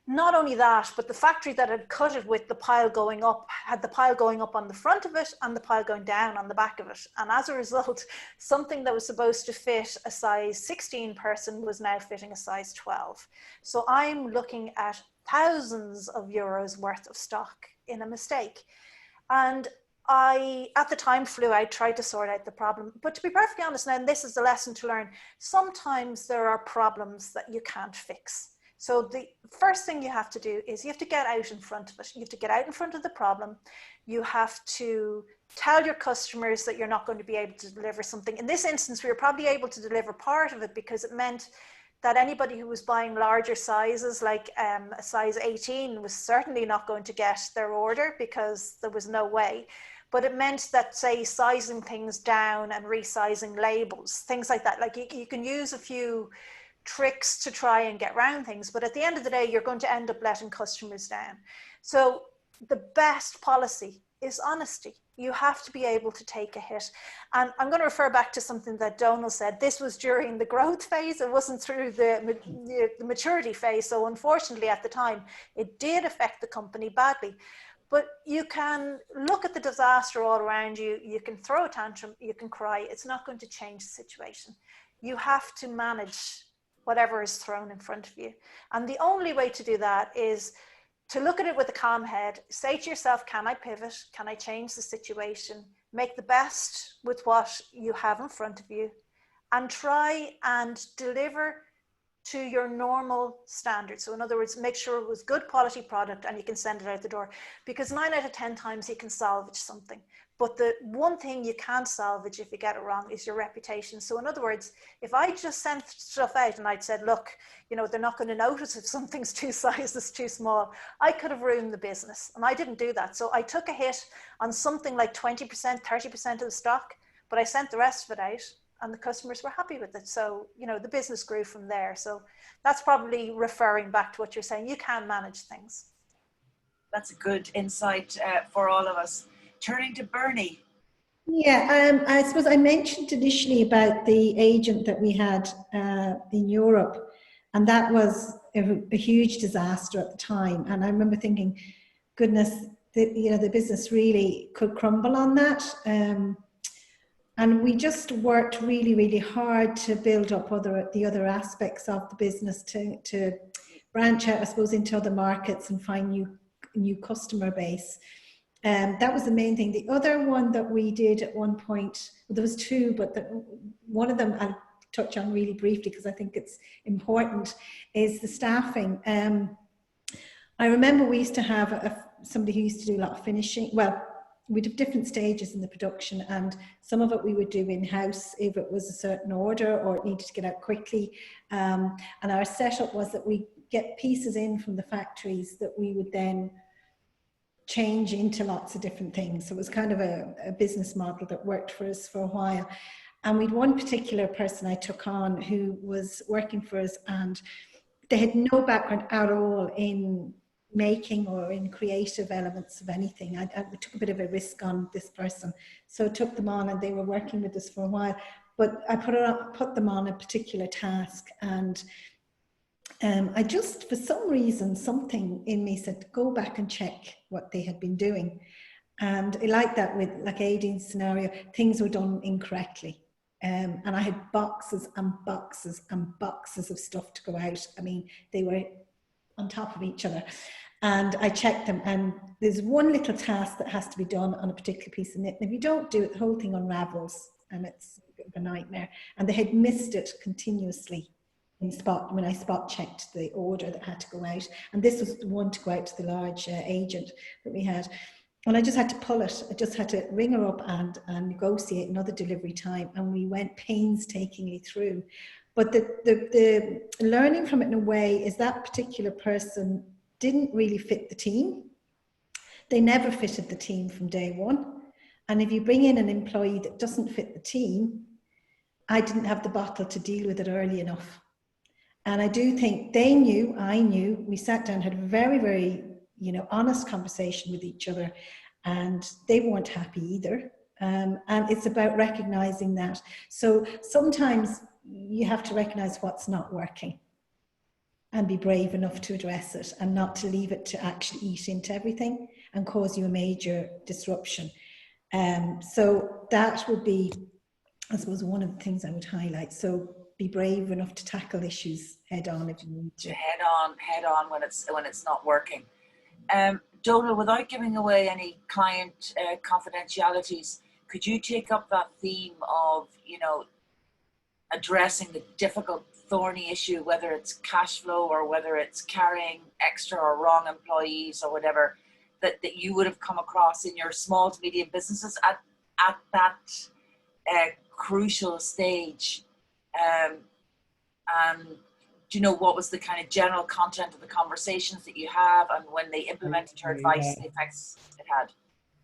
Not only that, but the factory that had cut it with the pile going up had the pile going up on the front of it and the pile going down on the back of it. And as a result, something that was supposed to fit a size 16 person was now fitting a size 12. So I'm looking at thousands of euros worth of stock in a mistake. And I, at the time, flew out, tried to sort out the problem. But to be perfectly honest now, and this is the lesson to learn, sometimes there are problems that you can't fix. So the first thing you have to do is you have to get out in front of it. You have to get out in front of the problem. You have to tell your customers that you're not going to be able to deliver something. In this instance, we were probably able to deliver part of it because it meant that anybody who was buying larger sizes, like a size 18, was certainly not going to get their order because there was no way. But it meant that, say, sizing things down and resizing labels, things like that. Like you can use a few tricks to try and get around things, but at the end of the day, you're going to end up letting customers down. So the best policy is honesty. You have to be able to take a hit. And I'm going to refer back to something that Donal said. This was during the growth phase. It wasn't through the maturity phase. So unfortunately at the time, it did affect the company badly. But you can look at the disaster all around you. You can throw a tantrum. You can cry. It's not going to change the situation. You have to manage whatever is thrown in front of you. And the only way to do that is to look at it with a calm head, say to yourself, can I pivot? Can I change the situation? Make the best with what you have in front of you and try and deliver to your normal standards. So in other words, make sure it was good quality product and you can send it out the door, because 9 out of 10 times you can salvage something. But the one thing you can't salvage if you get it wrong is your reputation. So in other words, if I just sent stuff out and I'd said, look, you know, they're not going to notice if something's two sizes too small, I could have ruined the business. And I didn't do that. So I took a hit on something like 20%, 30% of the stock, but I sent the rest of it out and the customers were happy with it. So, you know, the business grew from there. So that's probably referring back to what you're saying. You can manage things. That's a good insight for all of us. Turning to Bernie. Yeah, I suppose I mentioned initially about the agent that we had in Europe, and that was a huge disaster at the time. And I remember thinking, goodness, the business really could crumble on that. And we just worked really, really hard to build up the other aspects of the business to branch out, I suppose, into other markets and find new customer base. That was the main thing. The other one that we did at one point, well, there was two, but one of them I'll touch on really briefly because I think it's important, is the staffing. I remember we used to have somebody who used to do a lot of finishing. Well, we'd have different stages in the production, and some of it we would do in-house if it was a certain order or it needed to get out quickly. And our setup was that we get pieces in from the factories that we would then change into lots of different things. So it was kind of a business model that worked for us for a while. And we'd one particular person I took on who was working for us, and they had no background at all in making or in creative elements of anything. I took a bit of a risk on this person. So I took them on and they were working with us for a while, but I put them on a particular task, and I just, for some reason, something in me said, go back and check what they had been doing. And I like that with like Aidine's scenario, things were done incorrectly. And I had boxes and boxes and boxes of stuff to go out. I mean, they were on top of each other. And I checked them, and there's one little task that has to be done on a particular piece of knit. And if you don't do it, the whole thing unravels, and it's a bit of a nightmare. And they had missed it continuously when I spot checked the order that had to go out. And this was the one to go out to the large agent that we had. And I just had to pull it. I just had to ring her up and negotiate another delivery time. And we went painstakingly through. But the learning from it in a way is that particular person didn't really fit the team. They never fitted the team from day one. And if you bring in an employee that doesn't fit the team, I didn't have the bottle to deal with it early enough. And I do think they knew, I knew, we sat down, had a very, very, honest conversation with each other, and they weren't happy either. And it's about recognizing that. So sometimes you have to recognize what's not working and be brave enough to address it, and not to leave it to actually eat into everything and cause you a major disruption. So that would be, I suppose, one of the things I would highlight. So be brave enough to tackle issues head on if you need to. Head on when it's not working. Donal, without giving away any client confidentialities, could you take up that theme of, addressing the difficult, thorny issue, whether it's cash flow or whether it's carrying extra or wrong employees or whatever, that you would have come across in your small to medium businesses at that crucial stage? And do you know what was the kind of general content of the conversations that you have, and when they implemented your advice, the effects it had?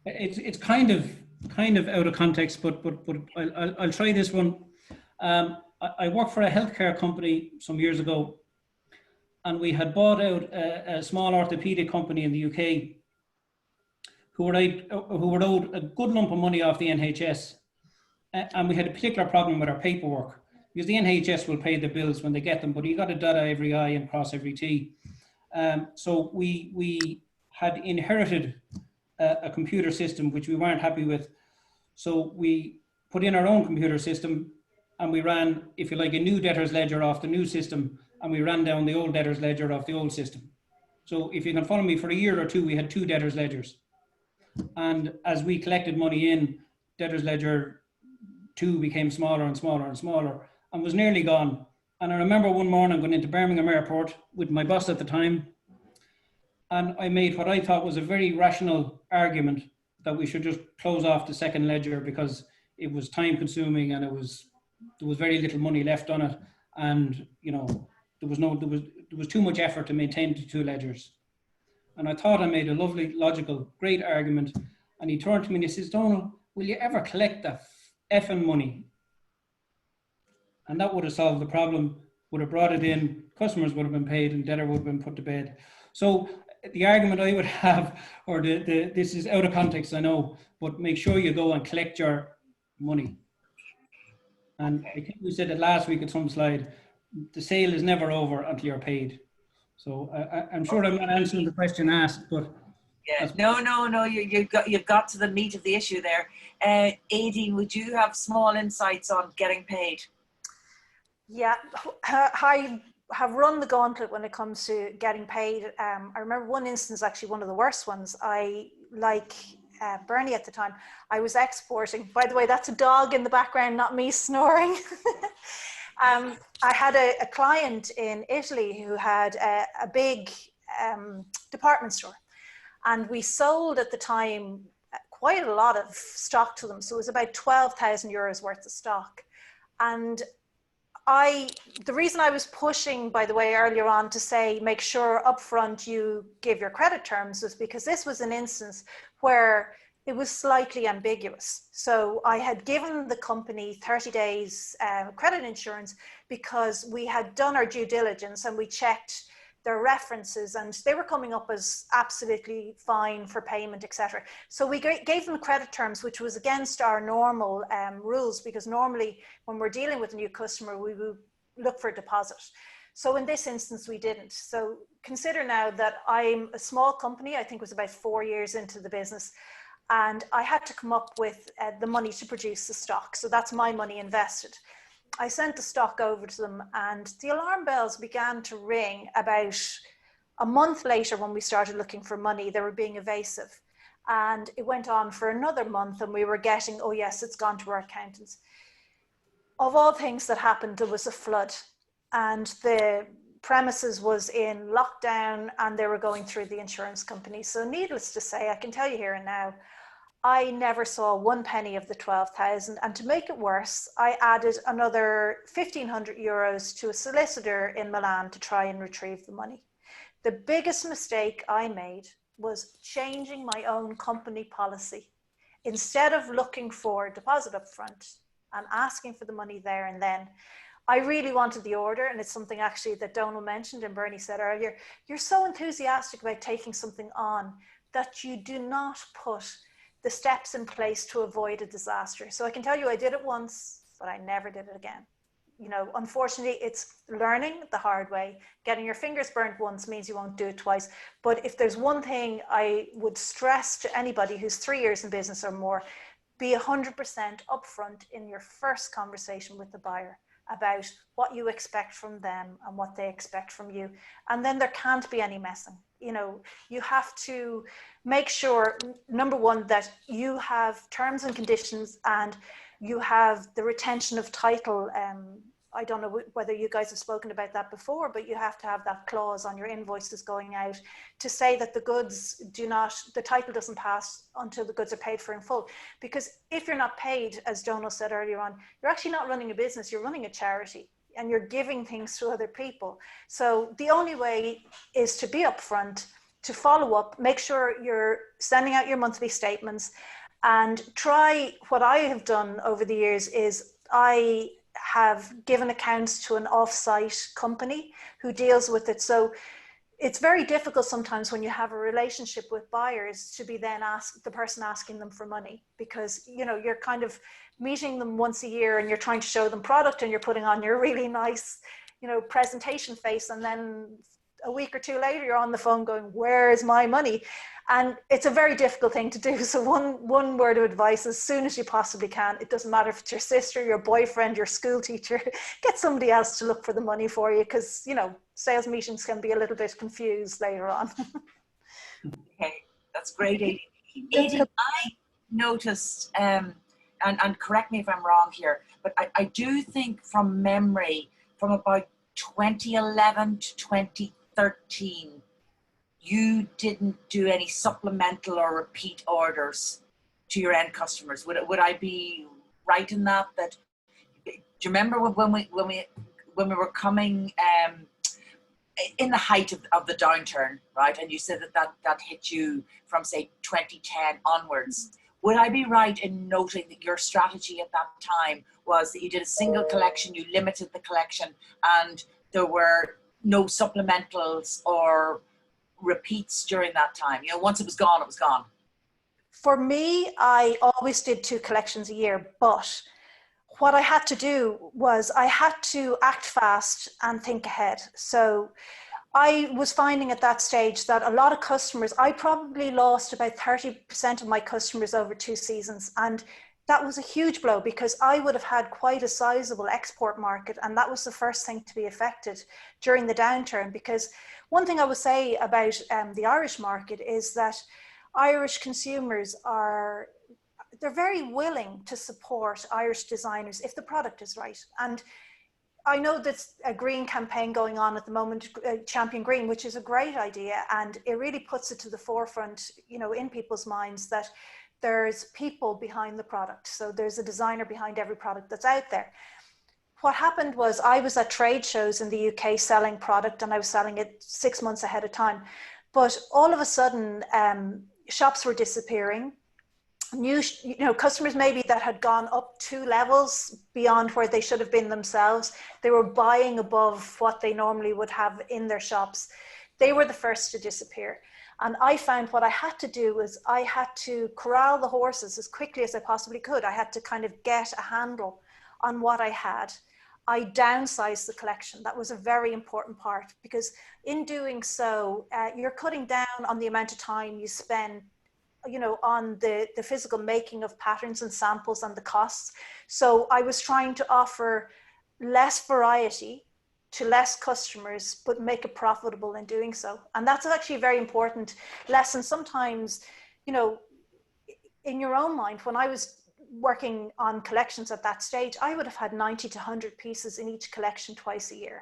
It's kind of out of context, but I'll try this one. I worked for a healthcare company some years ago, and we had bought out a small orthopedic company in the UK, who were owed a good lump of money off the NHS, and we had a particular problem with our paperwork, because the NHS will pay the bills when they get them, but you got to dot every I and cross every T. So we had inherited a computer system which we weren't happy with. So we put in our own computer system, and we ran, if you like, a new debtor's ledger off the new system, and we ran down the old debtor's ledger off the old system. So if you can follow me, for a year or two, we had 2 debtor's ledgers. And as we collected money in, debtor's ledger 2 became smaller and smaller and smaller, and was nearly gone. And I remember one morning going into Birmingham Airport with my boss at the time, and I made what I thought was a very rational argument that we should just close off the second ledger because it was time consuming and there was very little money left on it, and there was too much effort to maintain the 2 ledgers. And I thought I made a lovely, logical, great argument. And he turned to me and he says, "Donald, will you ever collect that effing money?" And that would have solved the problem, would have brought it in, customers would have been paid, and debtor would have been put to bed. So the argument I would have, or this is out of context, I know, but make sure you go and collect your money. And I think we said it last week at some slide, the sale is never over until you're paid. So I'm sure I'm not answering the question asked, but yeah, no, you've got to the meat of the issue there. Aideen, would you have small insights on getting paid? Yeah, I have run the gauntlet when it comes to getting paid. I remember one instance, actually one of the worst ones. Bernie at the time, I was exporting. By the way, that's a dog in the background, not me snoring. I had a client in Italy who had a big department store, and we sold at the time quite a lot of stock to them. So it was about 12,000 euros worth of stock. And the reason I was pushing, by the way, earlier on to say, make sure upfront you give your credit terms, was because this was an instance where it was slightly ambiguous. So I had given the company 30 days credit insurance because we had done our due diligence and we checked their references and they were coming up as absolutely fine for payment, etc. So we gave them credit terms, which was against our normal rules, because normally when we're dealing with a new customer, we would look for a deposit. So in this instance, we didn't. So consider now that I'm a small company, I think it was about 4 years into the business, and I had to come up with the money to produce the stock. So that's my money invested. I sent the stock over to them and the alarm bells began to ring about a month later when we started looking for money. They were being evasive. And it went on for another month and we were getting, oh yes, it's gone to our accountants. Of all things that happened, there was a flood and the premises was in lockdown and they were going through the insurance company. So needless to say, I can tell you here and now, I never saw 1 penny of the 12,000. And to make it worse, I added another 1,500 euros to a solicitor in Milan to try and retrieve the money. The biggest mistake I made was changing my own company policy. Instead of looking for a deposit up front and asking for the money there and then, I really wanted the order, and it's something actually that Donald mentioned and Bernie said earlier. You're so enthusiastic about taking something on that you do not put the steps in place to avoid a disaster. So I can tell you I did it once, but I never did it again. You know, unfortunately, it's learning the hard way. Getting your fingers burnt once means you won't do it twice. But if there's one thing I would stress to anybody who's 3 years in business or more, be 100% upfront in your first conversation with the buyer about what you expect from them and what they expect from you. And then there can't be any messing. You know, you have to make sure, number one, that you have terms and conditions and you have the retention of title. I don't know whether you guys have spoken about that before, but you have to have that clause on your invoices going out to say that the goods the title doesn't pass until the goods are paid for in full. Because if you're not paid, as Donald said earlier on, you're actually not running a business, you're running a charity and you're giving things to other people. So the only way is to be upfront, to follow up, make sure you're sending out your monthly statements, and try. What I have done over the years is I have given accounts to an off-site company who deals with it. So it's very difficult sometimes when you have a relationship with buyers to be then the person asking them for money, because, you know, you're kind of meeting them once a year and you're trying to show them product and you're putting on your really nice, you know, presentation face. And then a week or two later, you're on the phone going, where is my money? And it's a very difficult thing to do. So one word of advice, as soon as you possibly can, it doesn't matter if it's your sister, your boyfriend, your school teacher, get somebody else to look for the money for you, because, you know, sales meetings can be a little bit confused later on. Okay, that's great, Aileen. Aileen, I noticed, and correct me if I'm wrong here, but I do think from memory, from about 2011 to 2013, you didn't do any supplemental or repeat orders to your end customers. Would I be right in that? That, do you remember when we were coming in the height of the downturn, right? And you said that hit you from, say, 2010 onwards. Would I be right in noting that your strategy at that time was that you did a single collection, you limited the collection, and there were no supplementals or repeats during that time? You know, once it was gone, it was gone. For me, I always did 2 collections a year, but what I had to do was I had to act fast and think ahead. So I was finding at that stage that a lot of customers, I probably lost about 30% of my customers over 2 seasons. And that was a huge blow, because I would have had quite a sizable export market. And that was the first thing to be affected during the downturn. Because one thing I would say about the Irish market is that Irish consumers they're very willing to support Irish designers if the product is right. And I know there's a green campaign going on at the moment, Champion Green, which is a great idea. And it really puts it to the forefront, you know, in people's minds that there's people behind the product. So there's a designer behind every product that's out there. What happened was I was at trade shows in the UK selling product, and I was selling it 6 months ahead of time. But all of a sudden, shops were disappearing. Customers maybe that had gone up 2 levels beyond where they should have been themselves, they were buying above what they normally would have in their shops. They were the first to disappear. And I found what I had to do was I had to corral the horses as quickly as I possibly could. I had to kind of get a handle on what I had. I downsized the collection. That was a very important part, because in doing so, you're cutting down on the amount of time you spend, you know, on the physical making of patterns and samples and the costs. So I was trying to offer less variety to less customers, but make it profitable in doing so. And that's actually a very important lesson. Sometimes, you know, in your own mind, when I was working on collections at that stage, I would have had 90 to 100 pieces in each collection twice a year,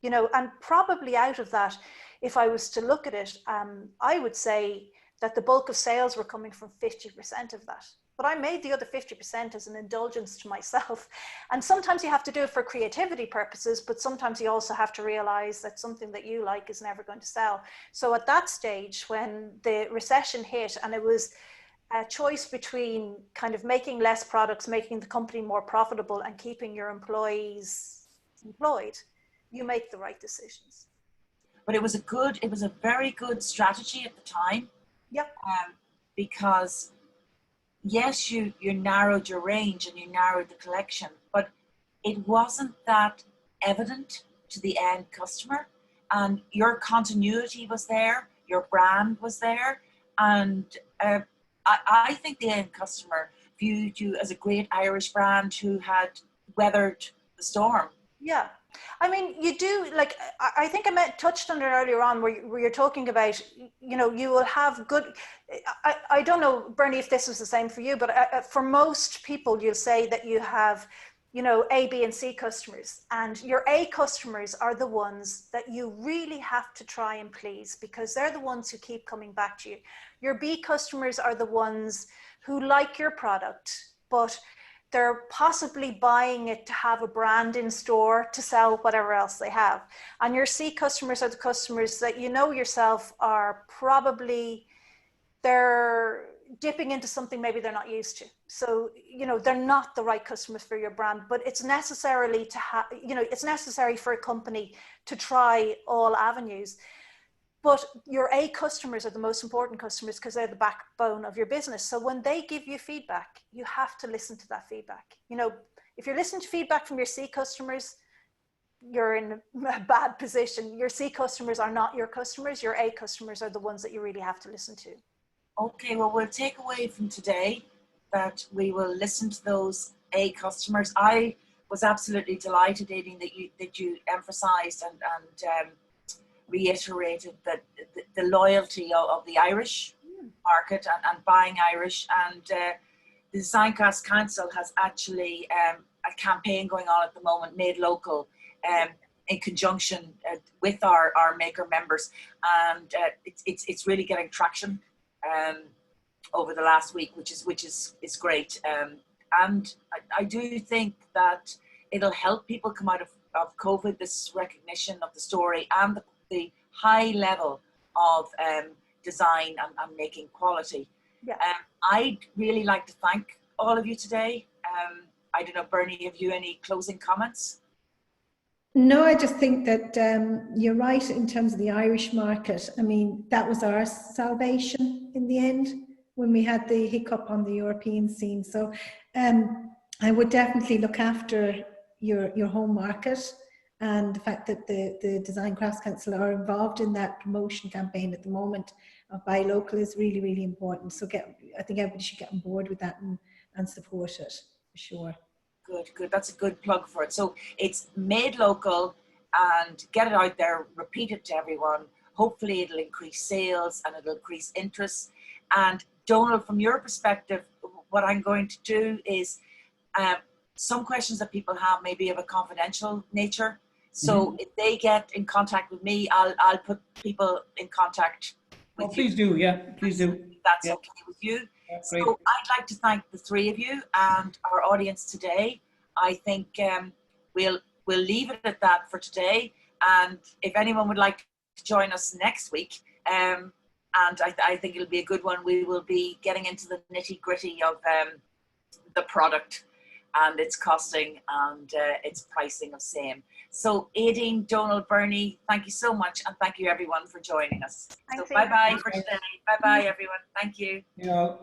you know, and probably out of that, if I was to look at it, I would say that the bulk of sales were coming from 50% of that. But I made the other 50% as an indulgence to myself. And sometimes you have to do it for creativity purposes, but sometimes you also have to realize that something that you like is never going to sell. So at that stage, when the recession hit and it was a choice between kind of making less products, making the company more profitable, and keeping your employees employed, you make the right decisions. But it was a very good strategy at the time. Yep. Because yes, you narrowed your range and you narrowed the collection, but it wasn't that evident to the end customer, and your continuity was there, your brand was there, and I think the end customer viewed you as a great Irish brand who had weathered the storm. Yeah. I mean, you do, like, I think I touched on it earlier on where you're talking about, you know, you will have good, I don't know, Bernie, if this was the same for you, but for most people, you'll say that you have, you know, A, B, and C customers. And your A customers are the ones that you really have to try and please, because they're the ones who keep coming back to you. Your B customers are the ones who like your product, but they're possibly buying it to have a brand in store to sell whatever else they have. And your C customers are the customers that you know yourself are probably, they're dipping into something maybe they're not used to. So, you know, they're not the right customers for your brand, but it's necessarily to have, you know, it's necessary for a company to try all avenues. But your A customers are the most important customers because they're the backbone of your business. So when they give you feedback, you have to listen to that feedback. You know, if you're listening to feedback from your C customers, you're in a bad position. Your C customers are not your customers. Your A customers are the ones that you really have to listen to. Okay, well, we'll take away from today that we will listen to those A customers. I was absolutely delighted, Aideen, that you emphasised and reiterated that the loyalty of the Irish market and buying Irish. And the Design Crafts Council has actually a campaign going on at the moment, Made Local, in conjunction with our maker members, and it's really getting traction over the last week, which is great. And I do think that it'll help people come out of COVID, this recognition of the story and the high level of design and making quality. Yeah. I'd really like to thank all of you today. I don't know, Bernie, have you any closing comments? No, I just think that you're right in terms of the Irish market. I mean, that was our salvation in the end when we had the hiccup on the European scene. So I would definitely look after your home market, and the fact that the Design Crafts Council are involved in that promotion campaign at the moment of Buy Local is really, really important. So I think everybody should get on board with that and support it, for sure. Good. That's a good plug for it. So it's Made Local, and get it out there, repeat it to everyone. Hopefully it'll increase sales and it'll increase interest. And Donald, from your perspective, what I'm going to do is some questions that people have may be of a confidential nature. So if they get in contact with me, I'll put people in contact with you. Please do, yeah, please do. That's okay with you. Yeah, so I'd like to thank the three of you and our audience today. I think we'll leave it at that for today. And if anyone would like to join us next week, and I think it'll be a good one, we will be getting into the nitty-gritty of the product and its costing and its pricing of same. So Aideen, Donald, Bernie, thank you so much, and thank you everyone for joining us. Thanks, so bye-bye for today. Bye-bye everyone. Thank you. Yeah.